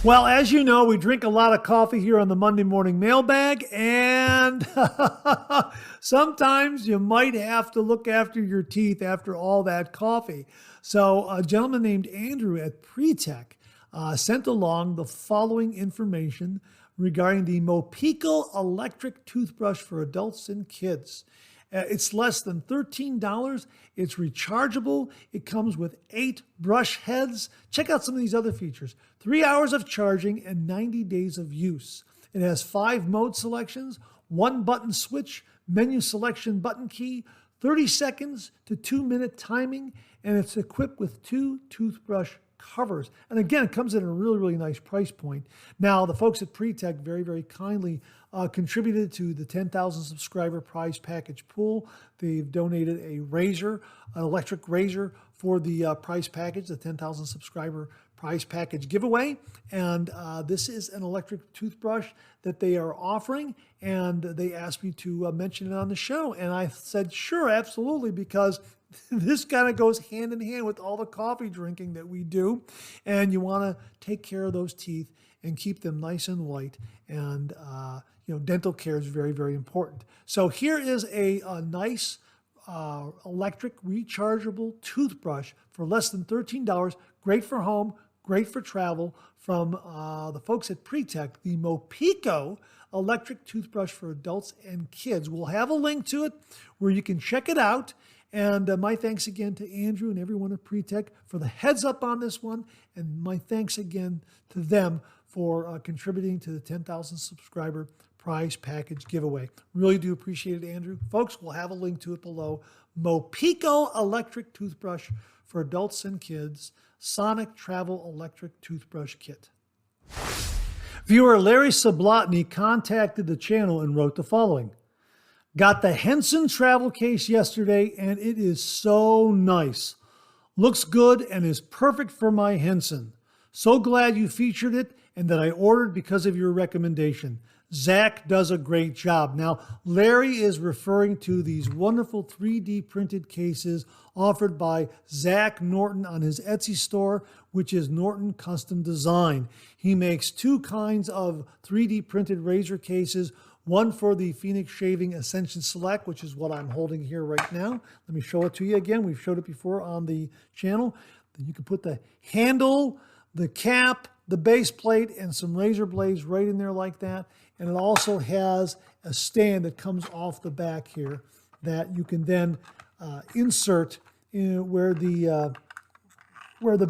Well, as you know, we drink a lot of coffee here on the Monday Morning Mailbag, and sometimes you might have to look after your teeth after all that coffee. So a gentleman named Andrew at Pretech sent along the following information regarding the Mopiko electric toothbrush for adults and kids. It's less than $13. It's rechargeable. It comes with 8 brush heads. Check out some of these other features. 3 hours of charging and 90 days of use. It has 5 mode selections, 1 button switch, menu selection button key, 30 seconds to 2-minute timing, and it's equipped with 2 toothbrush covers. And again, it comes at a really, really nice price point. Now, the folks at Pretech very, very kindly contributed to the 10,000 subscriber prize package pool. They've donated a razor, an electric razor for the prize package, the 10,000 subscriber prize package giveaway. And this is an electric toothbrush that they are offering. And they asked me to mention it on the show. And I said, sure, absolutely, because this kind of goes hand in hand with all the coffee drinking that we do. And you want to take care of those teeth and keep them nice and white. And, dental care is very, very important. So here is a nice electric rechargeable toothbrush for less than $13. Great for home, great for travel, from the folks at Pretech, the Mopiko electric toothbrush for adults and kids. We'll have a link to it where you can check it out. And my thanks again to Andrew and everyone at Pretech for the heads up on this one. And my thanks again to them for contributing to the 10,000 subscriber prize package giveaway. Really do appreciate it, Andrew. Folks, we'll have a link to it below. Mopiko electric toothbrush for adults and kids. Sonic Travel Electric Toothbrush Kit. Viewer Larry Sablotny contacted the channel and wrote the following. Got the Henson travel case yesterday and it is so nice. Looks good and is perfect for my Henson. So glad you featured it and that I ordered because of your recommendation. Zach does a great job. Now, Larry is referring to these wonderful 3D printed cases offered by Zach Norton on his Etsy store, which is Norton Custom Design. He makes two kinds of 3D printed razor cases, one for the Phoenix Shaving Ascension Select, which is what I'm holding here right now. Let me show it to you again. We've showed it before on the channel. You can put the handle, the cap, the base plate, and some razor blades right in there like that. And it also has a stand that comes off the back here that you can then insert in where the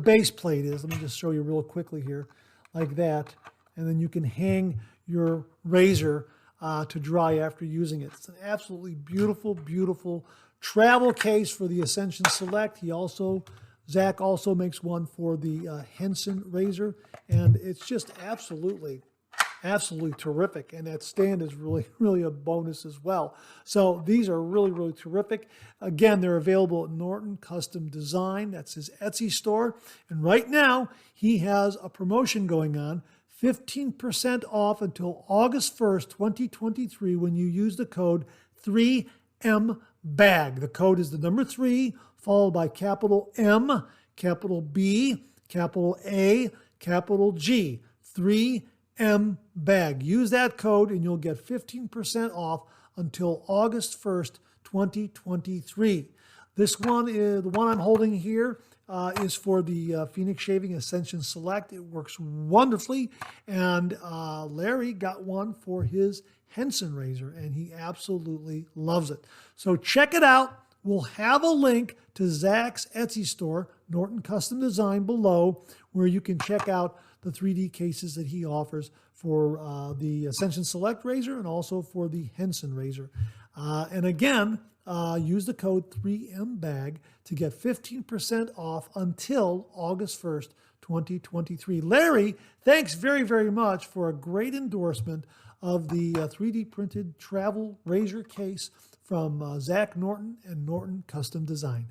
base plate is. Let me just show you real quickly here, like that. And then you can hang your razor to dry after using it. It's an absolutely beautiful, beautiful travel case for the Ascension Select. Zach also makes one for the Henson razor, and it's just absolutely terrific. And that stand is really, really a bonus as well. So these are really, really terrific. Again, they're available at Norton Custom Design. That's his Etsy store. And right now, he has a promotion going on, 15% off until August 1st, 2023, when you use the code 3MBAG. The code is the number 3, followed by capital M, capital B, capital A, capital G. 3MBAG. Use that code and you'll get 15% off until August 1st, 2023. This one is the one I'm holding here. Is for the Phoenix Shaving Ascension Select. It works wonderfully. And Larry got one for his Henson razor, and he absolutely loves it. So check it out. We'll have a link to Zach's Etsy store, Norton Custom Design, below, where you can check out the 3D cases that he offers for the Ascension Select razor and also for the Henson razor. And again, use the code 3MBAG to get 15% off until August 1st, 2023. Larry, thanks very, very much for a great endorsement of the 3D printed travel razor case from Zach Norton and Norton Custom Design.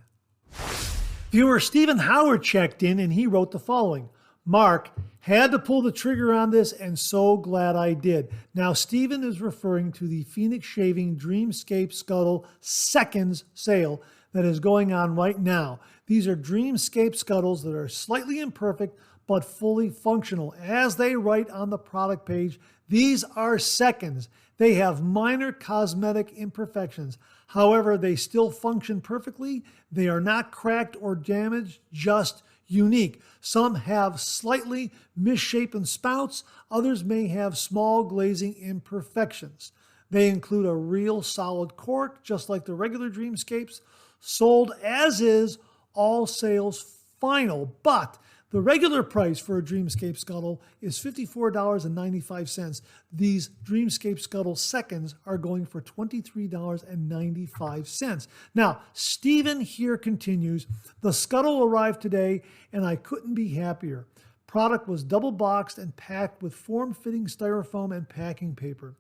Viewer Stephen Howard checked in and he wrote the following. Mark, had to pull the trigger on this and so glad I did. Now, Stephen is referring to the Phoenix Shaving Dreamscape Scuttle Seconds sale that is going on right now. These are Dreamscape Scuttles that are slightly imperfect but fully functional. As they write on the product page, these are seconds. They have minor cosmetic imperfections. However, they still function perfectly. They are not cracked or damaged, just unique. Some have slightly misshapen spouts. Others may have small glazing imperfections. They include a real solid cork, just like the regular Dreamscapes, sold as is, all sales final. But the regular price for a Dreamscape Scuttle is $54.95. These Dreamscape Scuttle Seconds are going for $23.95. Now, Stephen here continues, the Scuttle arrived today and I couldn't be happier. Product was double boxed and packed with form-fitting styrofoam and packing paper.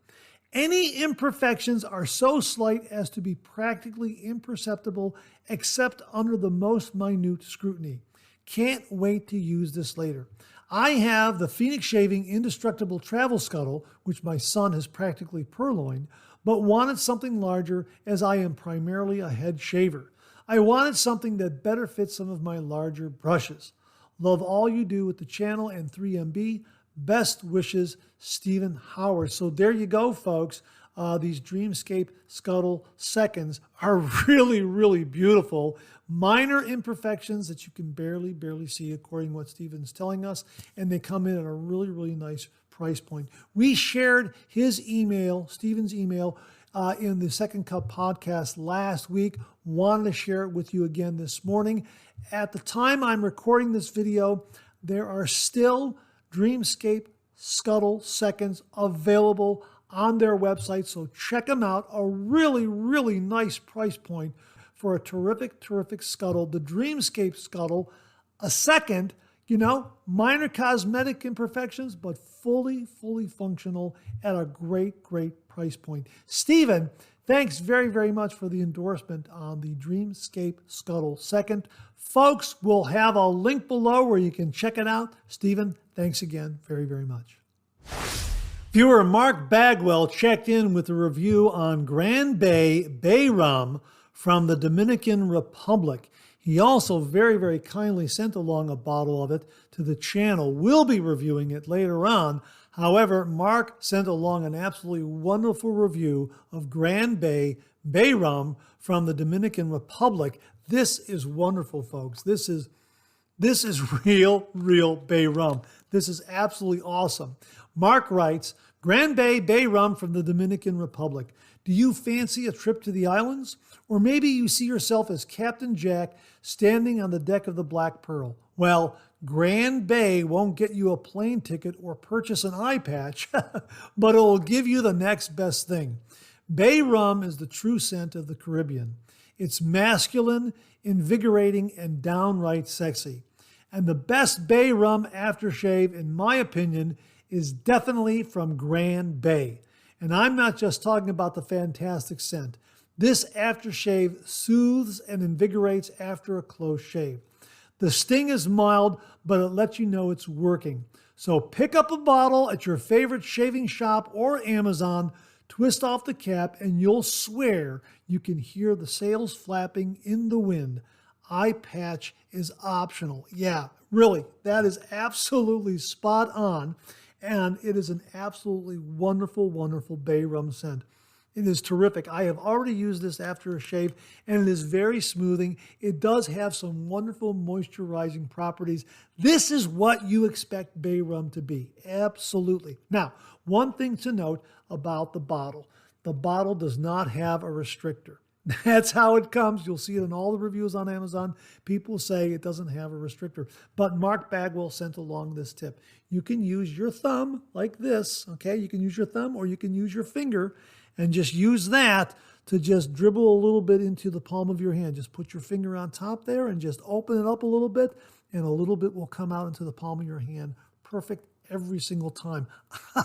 Any imperfections are so slight as to be practically imperceptible except under the most minute scrutiny. Can't wait to use this later. I have the Phoenix Shaving Indestructible Travel Scuttle, which my son has practically purloined, but wanted something larger as I am primarily a head shaver. I wanted something that better fits some of my larger brushes. Love all you do with the channel and 3MB. Best wishes, Stephen Howard. So there you go, folks. These Dreamscape Scuttle Seconds are really, really beautiful. Minor imperfections that you can barely see according to what Stephen's telling us. And they come in at a really, really nice price point. We shared his email, Stephen's email, in the Second Cup podcast last week. Wanted to share it with you again this morning. At the time I'm recording this video, there are still Dreamscape Scuttle seconds available on their website, so check them out. A really, really nice price point for a terrific, terrific Scuttle. The Dreamscape Scuttle, a second, minor cosmetic imperfections, but fully functional at a great, great price point. Stephen, thanks very, very much for the endorsement on the Dreamscape Scuttle second. Folks, we'll have a link below where you can check it out. Stephen, thanks again very, very much. Viewer Mark Bagwell checked in with a review on Grand Bay Bay Rum from the Dominican Republic. He also very, very kindly sent along a bottle of it to the channel. We'll be reviewing it later on. However, Mark sent along an absolutely wonderful review of Grand Bay Bay Rum from the Dominican Republic. This is wonderful, folks. This is real Bay Rum. This is absolutely awesome. Mark writes, Grand Bay Bay Rum from the Dominican Republic. Do you fancy a trip to the islands? Or maybe you see yourself as Captain Jack standing on the deck of the Black Pearl. Well, Grand Bay won't get you a plane ticket or purchase an eye patch, but it will give you the next best thing. Bay Rum is the true scent of the Caribbean. It's masculine, invigorating, and downright sexy. And the best Bay Rum aftershave, in my opinion, is definitely from Grand Bay. And I'm not just talking about the fantastic scent. This aftershave soothes and invigorates after a close shave. The sting is mild, but it lets you know it's working. So pick up a bottle at your favorite shaving shop or Amazon, twist off the cap, and you'll swear you can hear the sails flapping in the wind. Eye patch is optional. Yeah, really, that is absolutely spot on. And it is an absolutely wonderful, wonderful Bay Rum scent. It is terrific. I have already used this after a shave, and it is very smoothing. It does have some wonderful moisturizing properties. This is what you expect Bay Rum to be. Absolutely. Now, one thing to note about the bottle. The bottle does not have a restrictor. That's how it comes. You'll see it in all the reviews on Amazon. People say it doesn't have a restrictor. But Mark Bagwell sent along this tip. You can use your thumb like this, okay? You can use your thumb or you can use your finger and just use that to just dribble a little bit into the palm of your hand. Just put your finger on top there and just open it up a little bit, and a little bit will come out into the palm of your hand. Perfect every single time.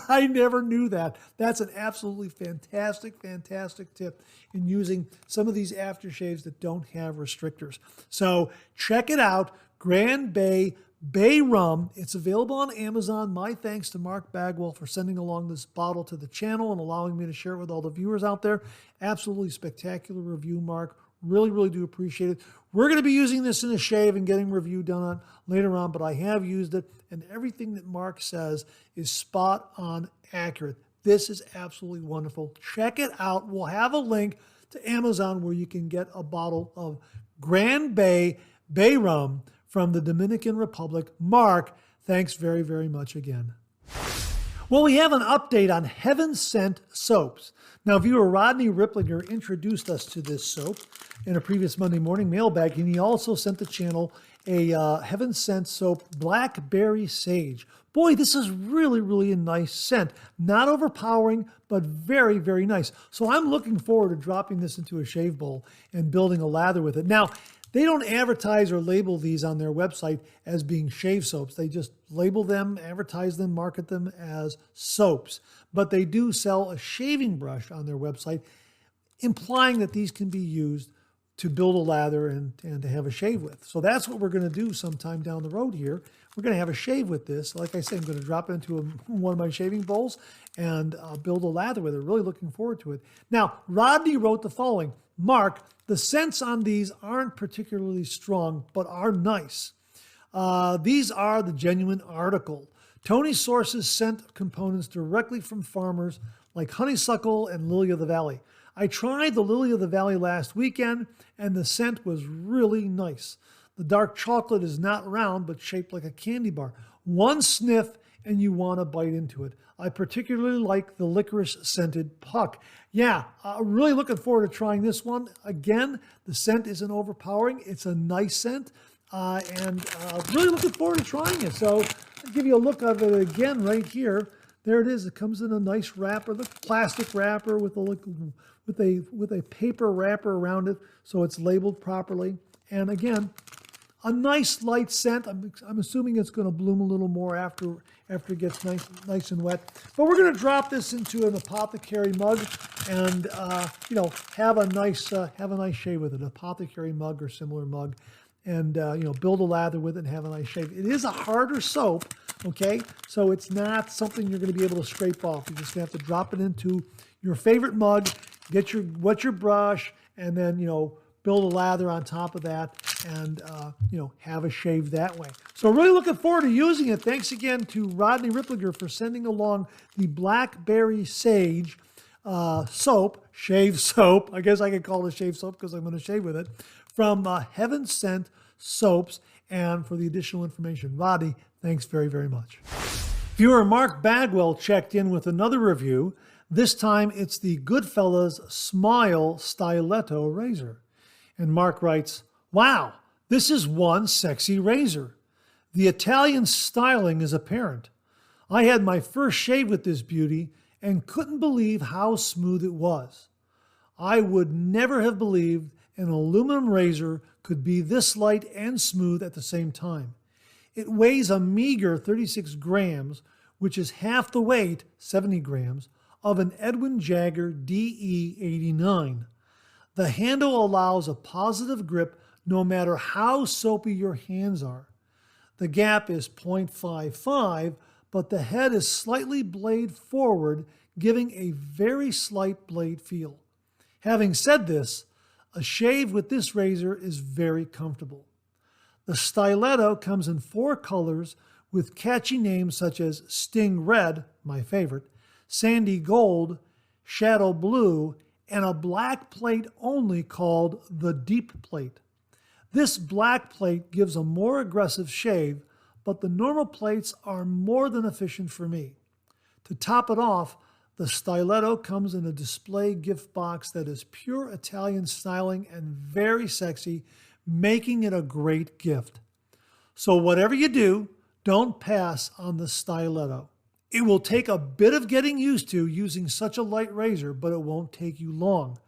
I never knew that. That's an absolutely fantastic, fantastic tip in using some of these aftershaves that don't have restrictors. So check it out, Grand Bay Bay Rum. It's available on Amazon. My thanks to Mark Bagwell for sending along this bottle to the channel and allowing me to share it with all the viewers out there. Absolutely spectacular review, Mark. Really, really do appreciate it. We're going to be using this in a shave and getting review done on later on, but I have used it, and everything that Mark says is spot on accurate. This is absolutely wonderful. Check it out. We'll have a link to Amazon where you can get a bottle of Grand Bay Bay Rum from the Dominican Republic. Mark, thanks very, very much again. Well, we have an update on Heaven Sent soaps. Now, viewer Rodney Ripplinger introduced us to this soap in a previous Monday morning mailbag, and he also sent the channel a Heaven Sent soap, Blackberry Sage. Boy, this is really, really a nice scent. Not overpowering, but very, very nice. So I'm looking forward to dropping this into a shave bowl and building a lather with it. Now, they don't advertise or label these on their website as being shave soaps. They just label them, advertise them, market them as soaps. But they do sell a shaving brush on their website, implying that these can be used to build a lather and to have a shave with. So that's what we're going to do sometime down the road here. We're going to have a shave with this. Like I said, I'm going to drop it into one of my shaving bowls and build a lather with it. Really looking forward to it. Now, Rodney wrote the following. Mark, the scents on these aren't particularly strong, but are nice. These are the genuine article. Tony sources scent components directly from farmers like honeysuckle and lily of the valley. I tried the lily of the valley last weekend, and the scent was really nice. The dark chocolate is not round, but shaped like a candy bar. One sniff, and you want to bite into it. I particularly like the licorice scented puck. Yeah, really looking forward to trying this one. Again, the scent isn't overpowering. It's a nice scent, and really looking forward to trying it. So I'll give you a look of it again right here. There it is. It comes in a nice wrapper, the plastic wrapper with a paper wrapper around it, so it's labeled properly. And again, a nice light scent. I'm assuming it's going to bloom a little more after it gets nice and wet. But we're going to drop this into an apothecary mug and have a nice shave with it. An apothecary mug or similar mug, and build a lather with it and have a nice shave. It is a harder soap, okay? So it's not something you're going to be able to scrape off. You're just going to have to drop it into your favorite mug, wet your brush, and then build a lather on top of that, and have a shave that way. So really looking forward to using it. Thanks again to Rodney Rippliger for sending along the Blackberry Sage soap, shave soap. I guess I could call it shave soap because I'm going to shave with it, from Heaven Sent Soaps, and for the additional information. Rodney, thanks very, very much. Viewer Mark Bagwell checked in with another review. This time it's the Goodfellas Smile Styletto razor. And Mark writes, "Wow, this is one sexy razor. The Italian styling is apparent. I had my first shave with this beauty and couldn't believe how smooth it was. I would never have believed an aluminum razor could be this light and smooth at the same time. It weighs a meager 36 grams, which is half the weight, 70 grams, of an Edwin Jagger DE89. The handle allows a positive grip no matter how soapy your hands are. The gap is 0.55, but the head is slightly blade forward, giving a very slight blade feel. Having said this, a shave with this razor is very comfortable. The Styletto comes in 4 colors with catchy names such as Sting Red, my favorite, Sandy Gold, Shadow Blue, and a black plate only called the Deep Plate. This black plate gives a more aggressive shave, but the normal plates are more than efficient for me. To top it off, the Styletto comes in a display gift box that is pure Italian styling and very sexy, making it a great gift. So whatever you do, don't pass on the Styletto. It will take a bit of getting used to using such a light razor, but it won't take you long.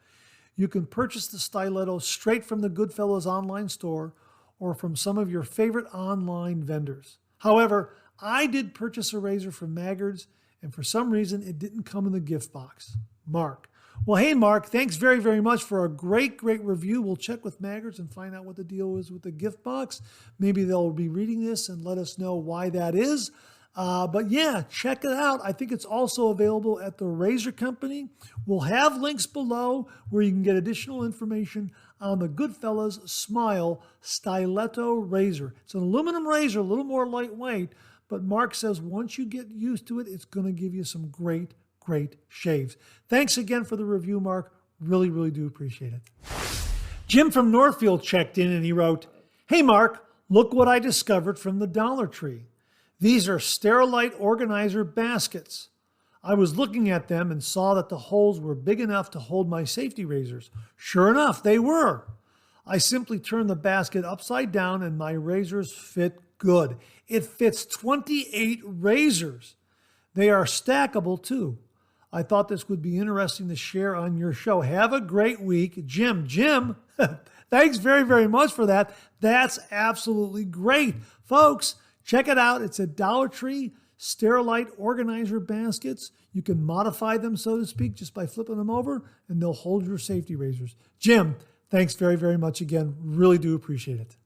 You can purchase the Styletto straight from the Goodfellas online store or from some of your favorite online vendors. However, I did purchase a razor from Maggard's, and for some reason it didn't come in the gift box. Mark. Well, hey, Mark, thanks very, very much for a great, great review. We'll check with Maggard's and find out what the deal is with the gift box. Maybe they'll be reading this and let us know why that is. But yeah, check it out. I think it's also available at the Razor Company. We'll have links below where you can get additional information on the Goodfellas Smile Styletto razor. It's an aluminum razor, a little more lightweight, but Mark says once you get used to it, it's going to give you some great, great shaves. Thanks again for the review, Mark. Really, really do appreciate it. Jim from Northfield checked in and he wrote, "Hey, Mark, look what I discovered from the Dollar Tree. These are Sterilite organizer baskets. I was looking at them and saw that the holes were big enough to hold my safety razors. Sure enough, they were. I simply turned the basket upside down and my razors fit good. It fits 28 razors. They are stackable too. I thought this would be interesting to share on your show. Have a great week, Jim." Jim, thanks very, very much for that. That's absolutely great. Folks, check it out. It's a Dollar Tree Sterilite organizer baskets. You can modify them, so to speak, just by flipping them over, and they'll hold your safety razors. Jim, thanks very, very much again. Really do appreciate it.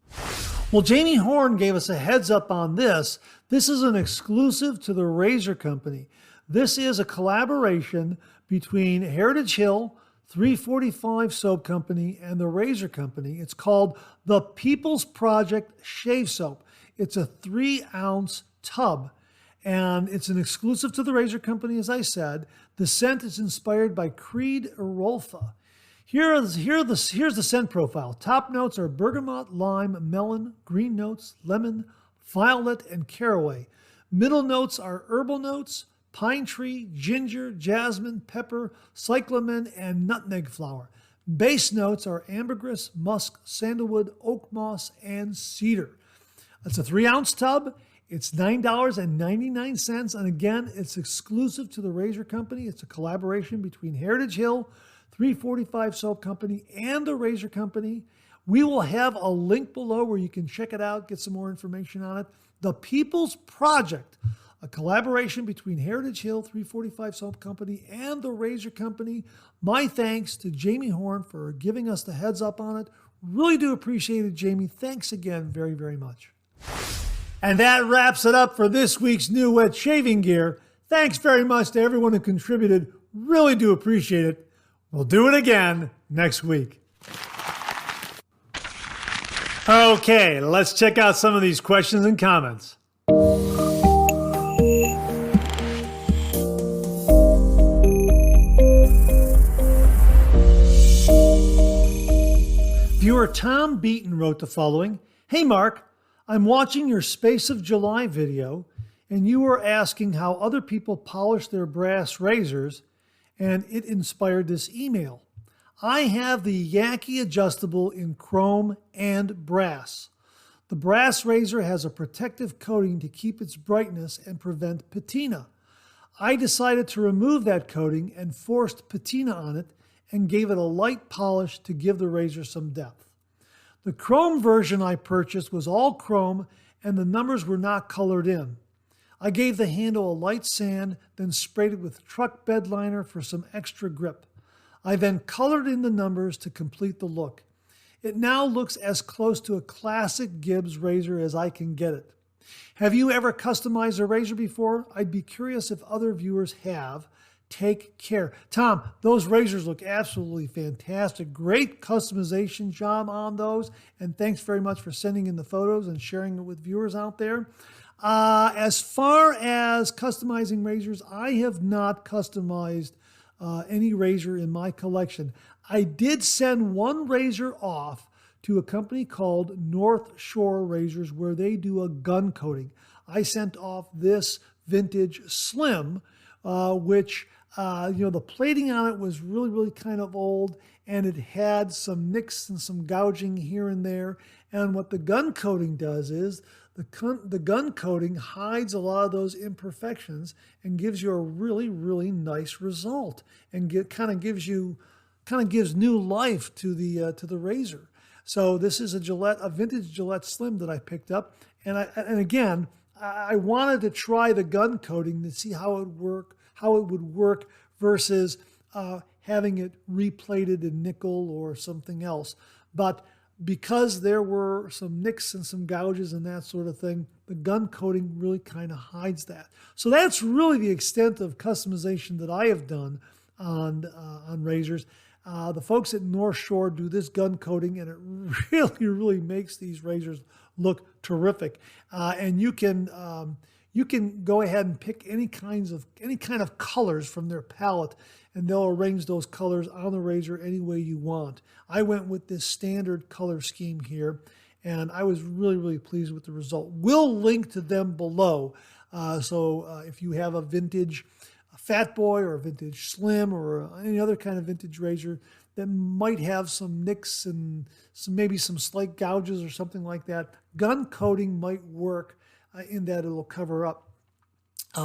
Well, Jamie Horn gave us a heads up on this. This is an exclusive to the Razor Company. This is a collaboration between Heritage Hill, 345 Soap Company, and the Razor Company. It's called the People's Project Shave Soap. It's a 3-ounce tub, and it's an exclusive to the Razor Company, as I said. The scent is inspired by Creed Erolfa. Here's the scent profile. Top notes are bergamot, lime, melon, green notes, lemon, violet, and caraway. Middle notes are herbal notes, pine tree, ginger, jasmine, pepper, cyclamen, and nutmeg flower. Base notes are ambergris, musk, sandalwood, oak moss, and cedar. It's a 3-ounce tub. It's $9.99, and again, it's exclusive to the Razor Company. It's a collaboration between Heritage Hill, 345 Soap Company, and the Razor Company. We will have a link below where you can check it out, get some more information on it. The People's Project, a collaboration between Heritage Hill, 345 Soap Company, and the Razor Company. My thanks to Jamie Horn for giving us the heads up on it. Really do appreciate it, Jamie. Thanks again very, very much. And that wraps it up for this week's New Wet Shaving Gear. Thanks very much to everyone who contributed. Really do appreciate it. We'll do it again next week. Okay, let's check out some of these questions and comments. Viewer Tom Beaton wrote the following. Hey Mark, I'm watching your Space of July video, and you were asking how other people polish their brass razors, and it inspired this email. I have the Yaqui adjustable in chrome and brass. The brass razor has a protective coating to keep its brightness and prevent patina. I decided to remove that coating and forced patina on it and gave it a light polish to give the razor some depth. The chrome version I purchased was all chrome and the numbers were not colored in. I gave the handle a light sand, then sprayed it with truck bed liner for some extra grip. I then colored in the numbers to complete the look. It now looks as close to a classic Gibbs razor as I can get it. Have you ever customized a razor before? I'd be curious if other viewers have. Take care. Tom, those razors look absolutely fantastic. Great customization job on those. And thanks very much for sending in the photos and sharing it with viewers out there. As far as customizing razors, I have not customized any razor in my collection. I did send one razor off to a company called North Shore Razors where they do a gun coating. I sent off this vintage Slim, which the plating on it was really, really kind of old, and it had some nicks and some gouging here and there. And what the gun coating does is the gun coating hides a lot of those imperfections and gives you a really, really nice result, and kind of gives new life to the razor. So this is a vintage Gillette Slim that I picked up, and again I wanted to try the gun coating to see how it would work versus having it replated in nickel or something else. But because there were some nicks and some gouges and that sort of thing, the gun coating really kind of hides that. So that's really the extent of customization that I have done on razors. The folks at North Shore do this gun coating, and it really, really makes these razors look terrific. And you can go ahead and pick any kind of colors from their palette, and they'll arrange those colors on the razor any way you want. I went with this standard color scheme here, and I was really, really pleased with the result. We'll link to them below. So if you have a vintage Fat Boy or a vintage Slim or any other kind of vintage razor that might have some nicks and maybe some slight gouges or something like that, gun coating might work in that it'll cover up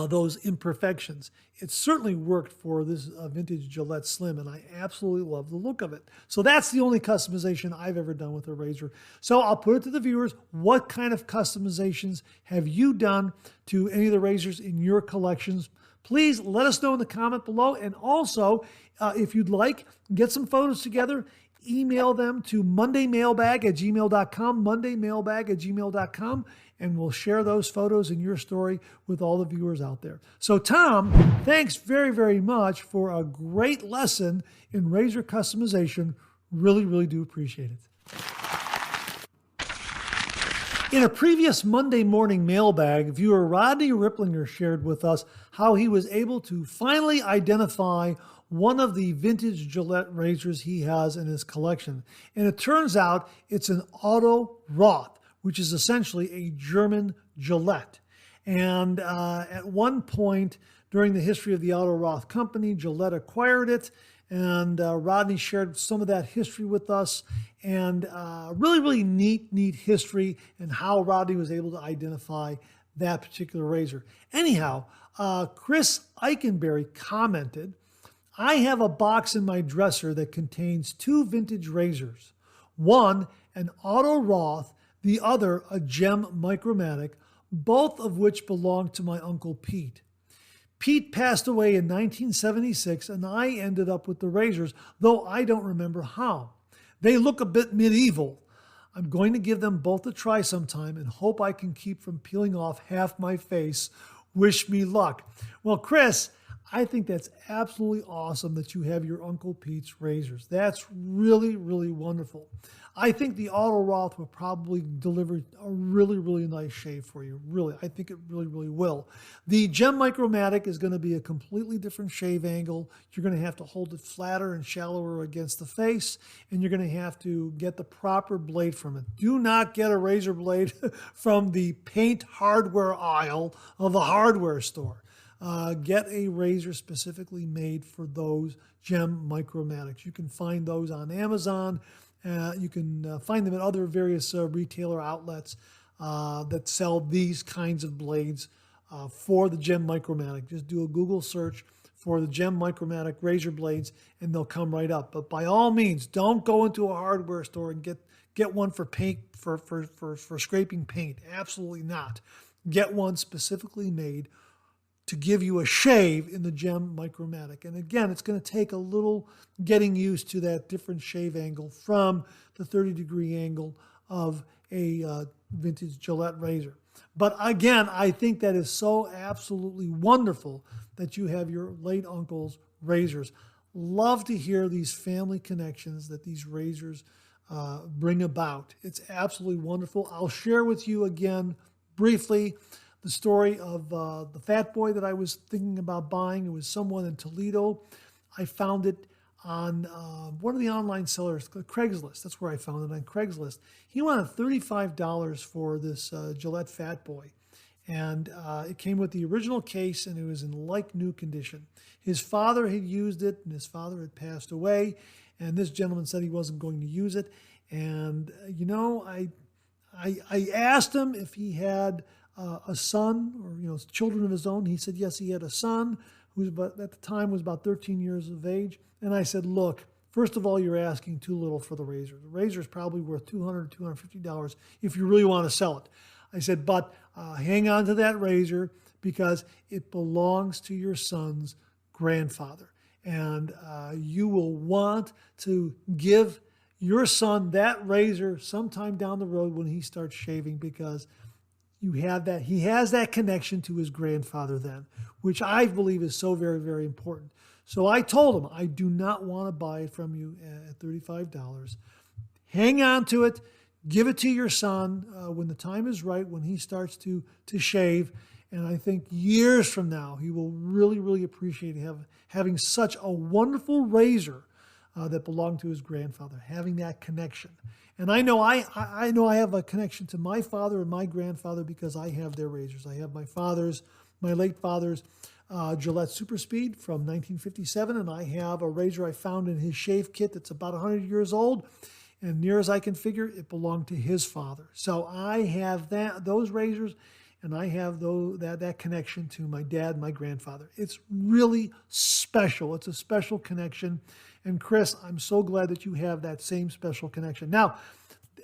those imperfections. It certainly worked for this vintage Gillette Slim, and I absolutely love the look of it. So that's the only customization I've ever done with a razor. So I'll put it to the viewers. What kind of customizations have you done to any of the razors in your collections? Please let us know in the comment below. And also, if you'd like, get some photos together. Email them to mondaymailbag@gmail.com, mondaymailbag@gmail.com, and we'll share those photos in your story with all the viewers out there. So Tom, thanks very, very much for a great lesson in razor customization. Really, really do appreciate it. In a previous Monday morning mailbag, viewer Rodney Ripplinger shared with us how he was able to finally identify one of the vintage Gillette razors he has in his collection. And it turns out it's an Otto Roth, which is essentially a German Gillette. And at one point during the history of the Otto Roth Company, Gillette acquired it. And Rodney shared some of that history with us, and really, really neat history and how Rodney was able to identify that particular razor. Anyhow, Chris Eikenberry commented, I have a box in my dresser that contains 2 vintage razors. One, an Otto Roth, the other, a Gem Micromatic, both of which belong to my Uncle Pete. Pete passed away in 1976, and I ended up with the razors, though I don't remember how. They look a bit medieval. I'm going to give them both a try sometime and hope I can keep from peeling off half my face. Wish me luck. Well, Chris, I think that's absolutely awesome that you have your Uncle Pete's razors. That's really, really wonderful. I think the Otto Roth will probably deliver a really, really nice shave for you. Really, I think it really, really will. The Gem Micromatic is going to be a completely different shave angle. You're going to have to hold it flatter and shallower against the face, and you're going to have to get the proper blade from it. Do not get a razor blade from the paint hardware aisle of the hardware store. Get a razor specifically made for those Gem Micromatics. You can find those on Amazon. You can find them at other various retailer outlets that sell these kinds of blades for the Gem Micromatic. Just do a Google search for the Gem Micromatic razor blades and they'll come right up. But by all means, don't go into a hardware store and get one for paint for scraping paint. Absolutely not. Get one specifically made to give you a shave in the Gem Micromatic. And again, it's going to take a little getting used to that different shave angle from the 30-degree angle of a vintage Gillette razor. But again, I think that is so absolutely wonderful that you have your late uncle's razors. Love to hear these family connections that these razors bring about. It's absolutely wonderful. I'll share with you again briefly the story of the Fat Boy that I was thinking about buying. It was someone in Toledo. I found it on one of the online sellers, Craigslist. That's where I found it, on Craigslist. He wanted $35 for this Gillette Fat Boy. And it came with the original case, and it was in like new condition. His father had used it, and his father had passed away. And this gentleman said he wasn't going to use it. And, I asked him if he had a son or children of his own. He said yes, he had a son who at the time was about 13 years of age. And I said, look, first of all, you're asking too little for the razor. The razor is probably worth $200, $250 if you really want to sell it. I said, but hang on to that razor because it belongs to your son's grandfather. And you will want to give your son that razor sometime down the road when he starts shaving, because he has that connection to his grandfather then, which I believe is so very, very important. So I told him, I do not want to buy it from you at $35. Hang on to it. Give it to your son when the time is right, when he starts to shave. And I think years from now, he will really, really appreciate having such a wonderful razor that belonged to his grandfather, having that connection. And I know I know I have a connection to my father and my grandfather because I have their razors. I have my late father's Gillette Super Speed from 1957, and I have a razor I found in his shave kit that's about 100 years old. And near as I can figure, it belonged to his father. So I have those razors, and I have that connection to my dad, my grandfather. It's really special. It's a special connection. And Chris, I'm so glad that you have that same special connection. Now,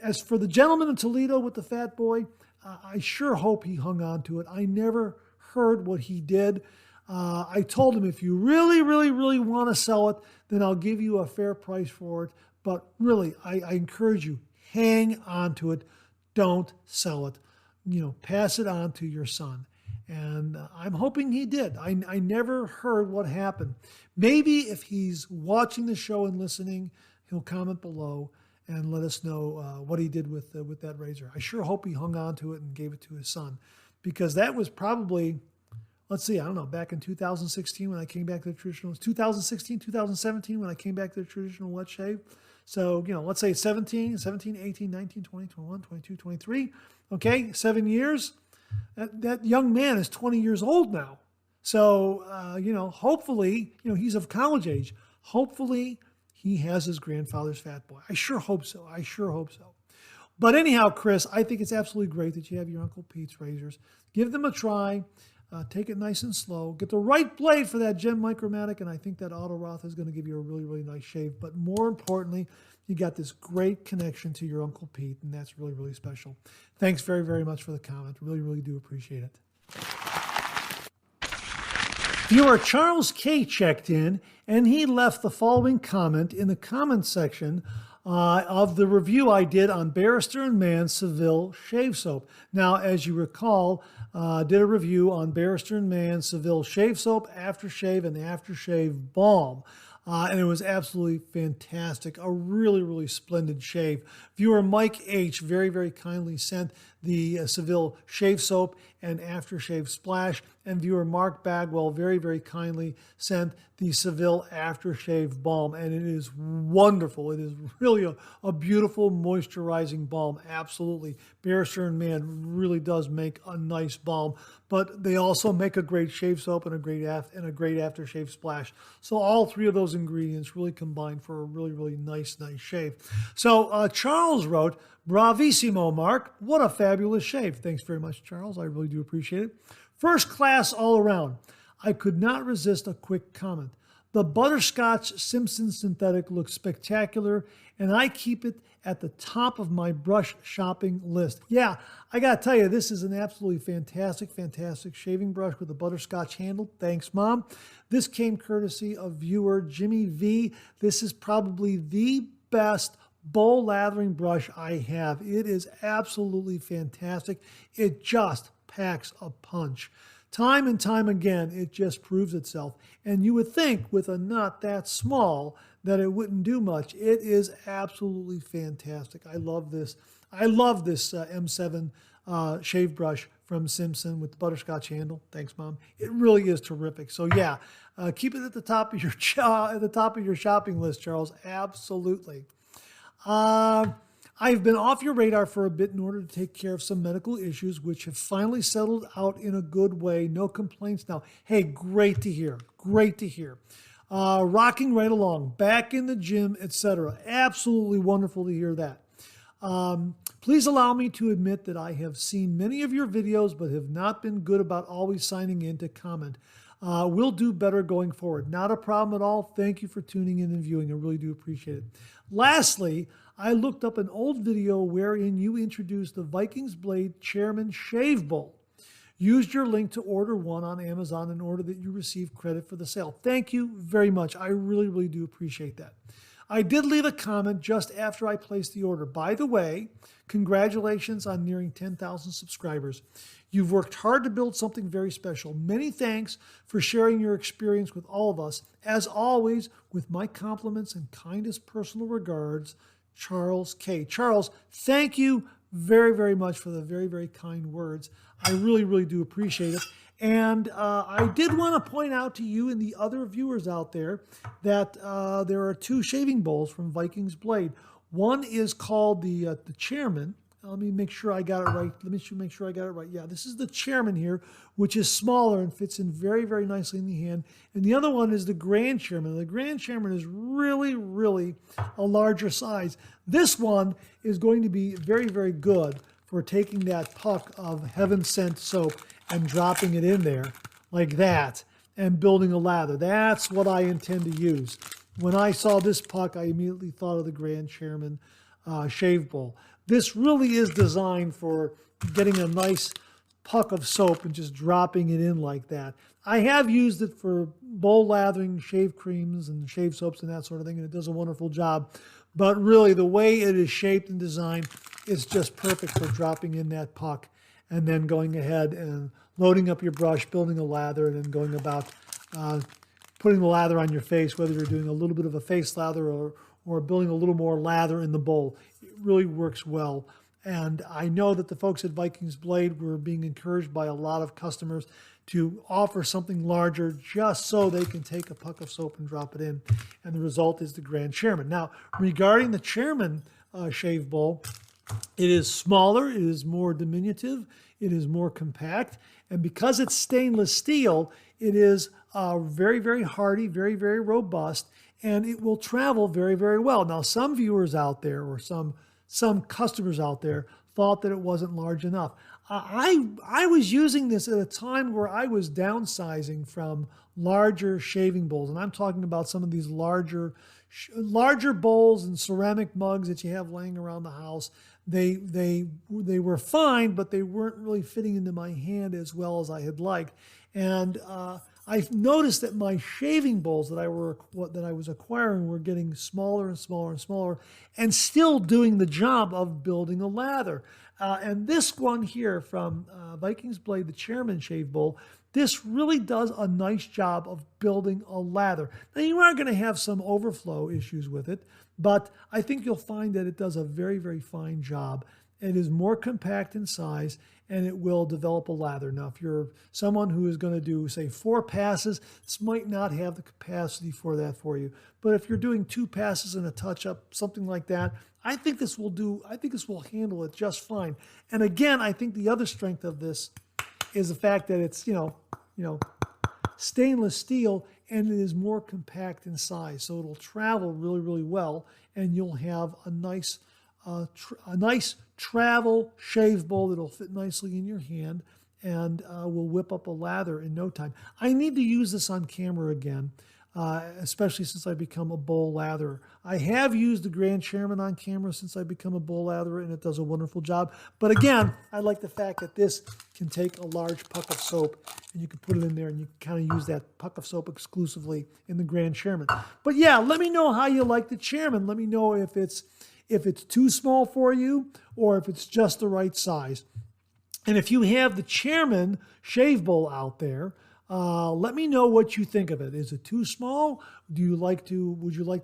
as for the gentleman in Toledo with the Fat Boy, I sure hope he hung on to it. I never heard what he did. I told him, if you really, really, really want to sell it, then I'll give you a fair price for it. But really, I encourage you, hang on to it. Don't sell it. Pass it on to your son. And I'm hoping he did. I never heard what happened. Maybe if he's watching the show and listening, he'll comment below and let us know what he did with that razor. I sure hope he hung on to it and gave it to his son, because that was probably, let's see, I don't know, back in 2016 when I came back to the traditional, 2016, 2017 when I came back to the traditional wet shave. So, let's say 17, 18, 19, 20, 21, 22, 23. Okay, 7 years. That young man is 20 years old now. So, hopefully, he's of college age. Hopefully he has his grandfather's fat boy. I sure hope so. I sure hope so. But anyhow, Chris, I think it's absolutely great that you have your Uncle Pete's razors. Give them a try. Take it nice and slow. Get the right blade for that Gem Micromatic, and I think that Auto Roth is going to give you a really, really nice shave. But more importantly, you got this great connection to your Uncle Pete, and that's really, really special. Thanks very, very much for the comment. Really, really do appreciate it. Viewer Charles K. checked in, and he left the following comment in the comment section of the review I did on Barrister & Mann Seville Shave Soap. Now, as you recall, did a review on Barrister & Mann Seville Shave Soap, Aftershave, and Aftershave Balm. And it was absolutely fantastic. A really, really splendid shave. Viewer Mike H. very, very kindly sent the Seville Shave Soap and Aftershave Splash. And viewer Mark Bagwell very, very kindly sent the Seville Aftershave Balm. And it is wonderful. It is really a beautiful moisturizing balm. Absolutely. Barrister & Mann really does make a nice balm. But they also make a great shave soap and a great aftershave splash. So all three of those ingredients really combine for a really, really nice shave. So Charles wrote, "Bravissimo, Mark. What a fabulous shave." Thanks very much, Charles. I really do appreciate it. First class all around. I could not resist a quick comment. The Butterscotch Simpson Synthetic looks spectacular, and I keep it at the top of my brush shopping list. Yeah, I got to tell you, this is an absolutely fantastic, fantastic shaving brush with a butterscotch handle. Thanks, Mom. This came courtesy of viewer Jimmy V. This is probably the best bowl lathering brush I have. It is absolutely fantastic. It just packs a punch. Time and time again, it just proves itself. And you would think with a nut that small that it wouldn't do much. It is absolutely fantastic. I love this. I love this M7 shave brush from Simpson with the butterscotch handle. Thanks, Mom. It really is terrific. So yeah, keep it at the top of your shopping list, Charles. Absolutely. I've been off your radar for a bit in order to take care of some medical issues, which have finally settled out in a good way. No complaints now. Hey, great to hear. Great to hear. Rocking right along, back in the gym, etc. Absolutely wonderful to hear that. Please allow me to admit that I have seen many of your videos, but have not been good about always signing in to comment. We'll do better going forward. Not a problem at all. Thank you for tuning in and viewing. I really do appreciate it. Lastly, I looked up an old video wherein you introduced the Vikings Blade Chairman Shave Bowl. Used your link to order one on Amazon in order that you receive credit for the sale. Thank you very much. I really, really do appreciate that. I did leave a comment just after I placed the order. By the way, congratulations on nearing 10,000 subscribers. You've worked hard to build something very special. Many thanks for sharing your experience with all of us. As always, with my compliments and kindest personal regards, Charles K. Charles, thank you very, very much for the very, very kind words. I really, really do appreciate it. And I did want to point out to you and the other viewers out there that there are two shaving bowls from Vikings Blade. One is called the Chairman. Let me make sure I got it right. Let me make sure I got it right. Yeah, this is the Chairman here, which is smaller and fits in very, very nicely in the hand. And the other one is the Grand Chairman. The Grand Chairman is really, really a larger size. This one is going to be very, very good for taking that puck of heaven-sent soap and dropping it in there like that and building a lather. That's what I intend to use. When I saw this puck, I immediately thought of the Grand Chairman shave bowl. This really is designed for getting a nice puck of soap and just dropping it in like that. I have used it for bowl lathering, shave creams and shave soaps and that sort of thing, and it does a wonderful job. But really, the way it is shaped and designed is just perfect for dropping in that puck and then going ahead and loading up your brush, building a lather, and then going about putting the lather on your face, whether you're doing a little bit of a face lather or building a little more lather in the bowl. It really works well. And I know that the folks at Vikings Blade were being encouraged by a lot of customers to offer something larger just so they can take a puck of soap and drop it in. And the result is the Grand Chairman. Now, regarding the Chairman shave bowl, it is smaller, it is more diminutive, It is more compact. And because it's stainless steel, it is very, very hardy, very, very robust, and it will travel very, very well. Now, some viewers out there or some customers out there thought that it wasn't large enough. I was using this at a time where I was downsizing from larger shaving bowls, and I'm talking about some of these larger bowls and ceramic mugs that you have laying around the house. They were fine, but they weren't really fitting into my hand as well as I had liked. And I've noticed that my shaving bowls that I was acquiring were getting smaller and smaller and smaller, and still doing the job of building a lather. And this one here from Vikings Blade, the Chairman Shave Bowl, this really does a nice job of building a lather. Now, you are going to have some overflow issues with it, but I think you'll find that it does a very, very fine job. It is more compact in size, and it will develop a lather. Now, if you're someone who is going to do, say, 4 passes, this might not have the capacity for that for you. But if you're doing 2 passes and a touch-up, something like that, I think this will handle it just fine. And again, I think the other strength of this is the fact that it's, stainless steel, and it is more compact in size. So it'll travel really, really well, and you'll have a nice travel shave bowl that'll fit nicely in your hand and will whip up a lather in no time. I need to use this on camera again, especially since I've become a bowl latherer. I have used the Grand Chairman on camera since I've become a bowl latherer, and it does a wonderful job. But again, I like the fact that this can take a large puck of soap, and you can put it in there, and you can kind of use that puck of soap exclusively in the Grand Chairman. But yeah, let me know how you like the Chairman. Let me know if it's too small for you or if it's just the right size. And if you have the Chairman Shave Bowl out there, let me know what you think of it. Is it too small? Would you like to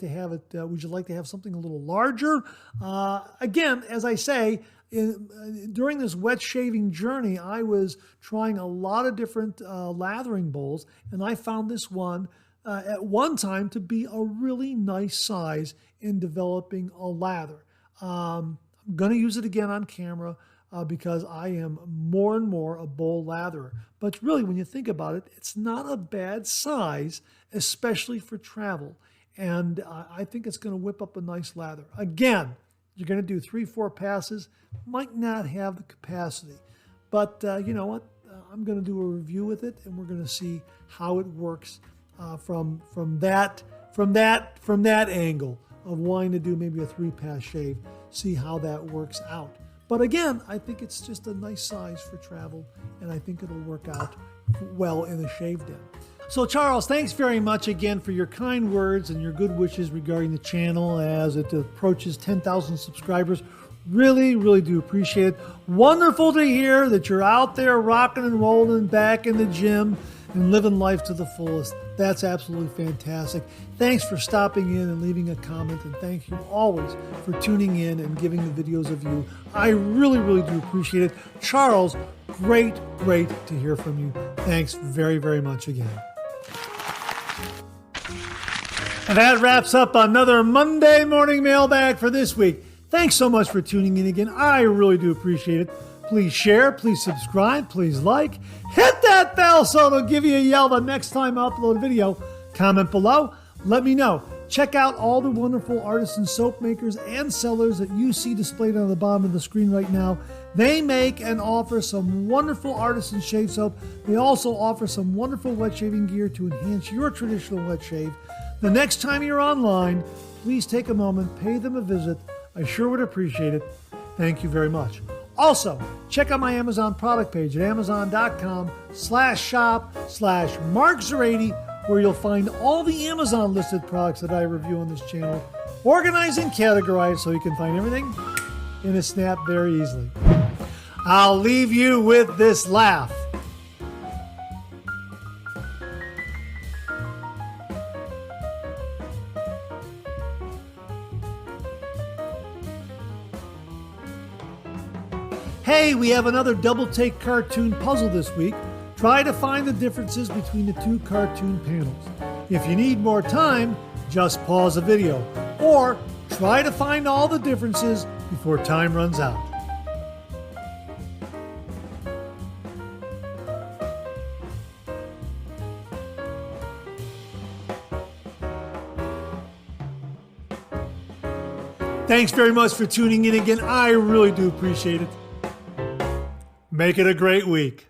have something a little larger? Again, as I say, during this wet shaving journey, I was trying a lot of different lathering bowls, and I found this one at one time to be a really nice size in developing a lather. I'm going to use it again on camera because I am more and more a bowl latherer. But really, when you think about it, it's not a bad size, especially for travel. And I think it's going to whip up a nice lather. Again, you're going to do 3-4 passes, might not have the capacity. But you know what? I'm going to do a review with it, and we're going to see how it works from that angle of wanting to do maybe a 3-pass shave, see how that works out. But again, I think it's just a nice size for travel, and I think it'll work out well in a shave den. So Charles, thanks very much again for your kind words and your good wishes regarding the channel as it approaches 10,000 subscribers. Really, really do appreciate it. Wonderful to hear that you're out there rocking and rolling back in the gym and living life to the fullest. That's absolutely fantastic. Thanks for stopping in and leaving a comment, and thank you always for tuning in and giving the videos a view. I really, really do appreciate it. Charles, great to hear from you. Thanks very, very much again. And that wraps up another Monday morning mailbag for this week. Thanks so much for tuning in again. I really do appreciate it. Please share, please subscribe, please like. Hit that bell so it'll give you a yell the next time I upload a video. Comment below. Let me know. Check out all the wonderful artisan soap makers and sellers that you see displayed on the bottom of the screen right now. They make and offer some wonderful artisan shave soap. They also offer some wonderful wet shaving gear to enhance your traditional wet shave. The next time you're online, please take a moment, pay them a visit. I sure would appreciate it. Thank you very much. Also, check out my Amazon product page at amazon.com/shop/Mark080, where you'll find all the Amazon listed products that I review on this channel, organized and categorized so you can find everything in a snap very easily. I'll leave you with this laugh. Hey, we have another double take cartoon puzzle this week. Try to find the differences between the 2 cartoon panels. If you need more time, just pause the video, or try to find all the differences before time runs out. Thanks very much for tuning in again. I really do appreciate it. Make it a great week.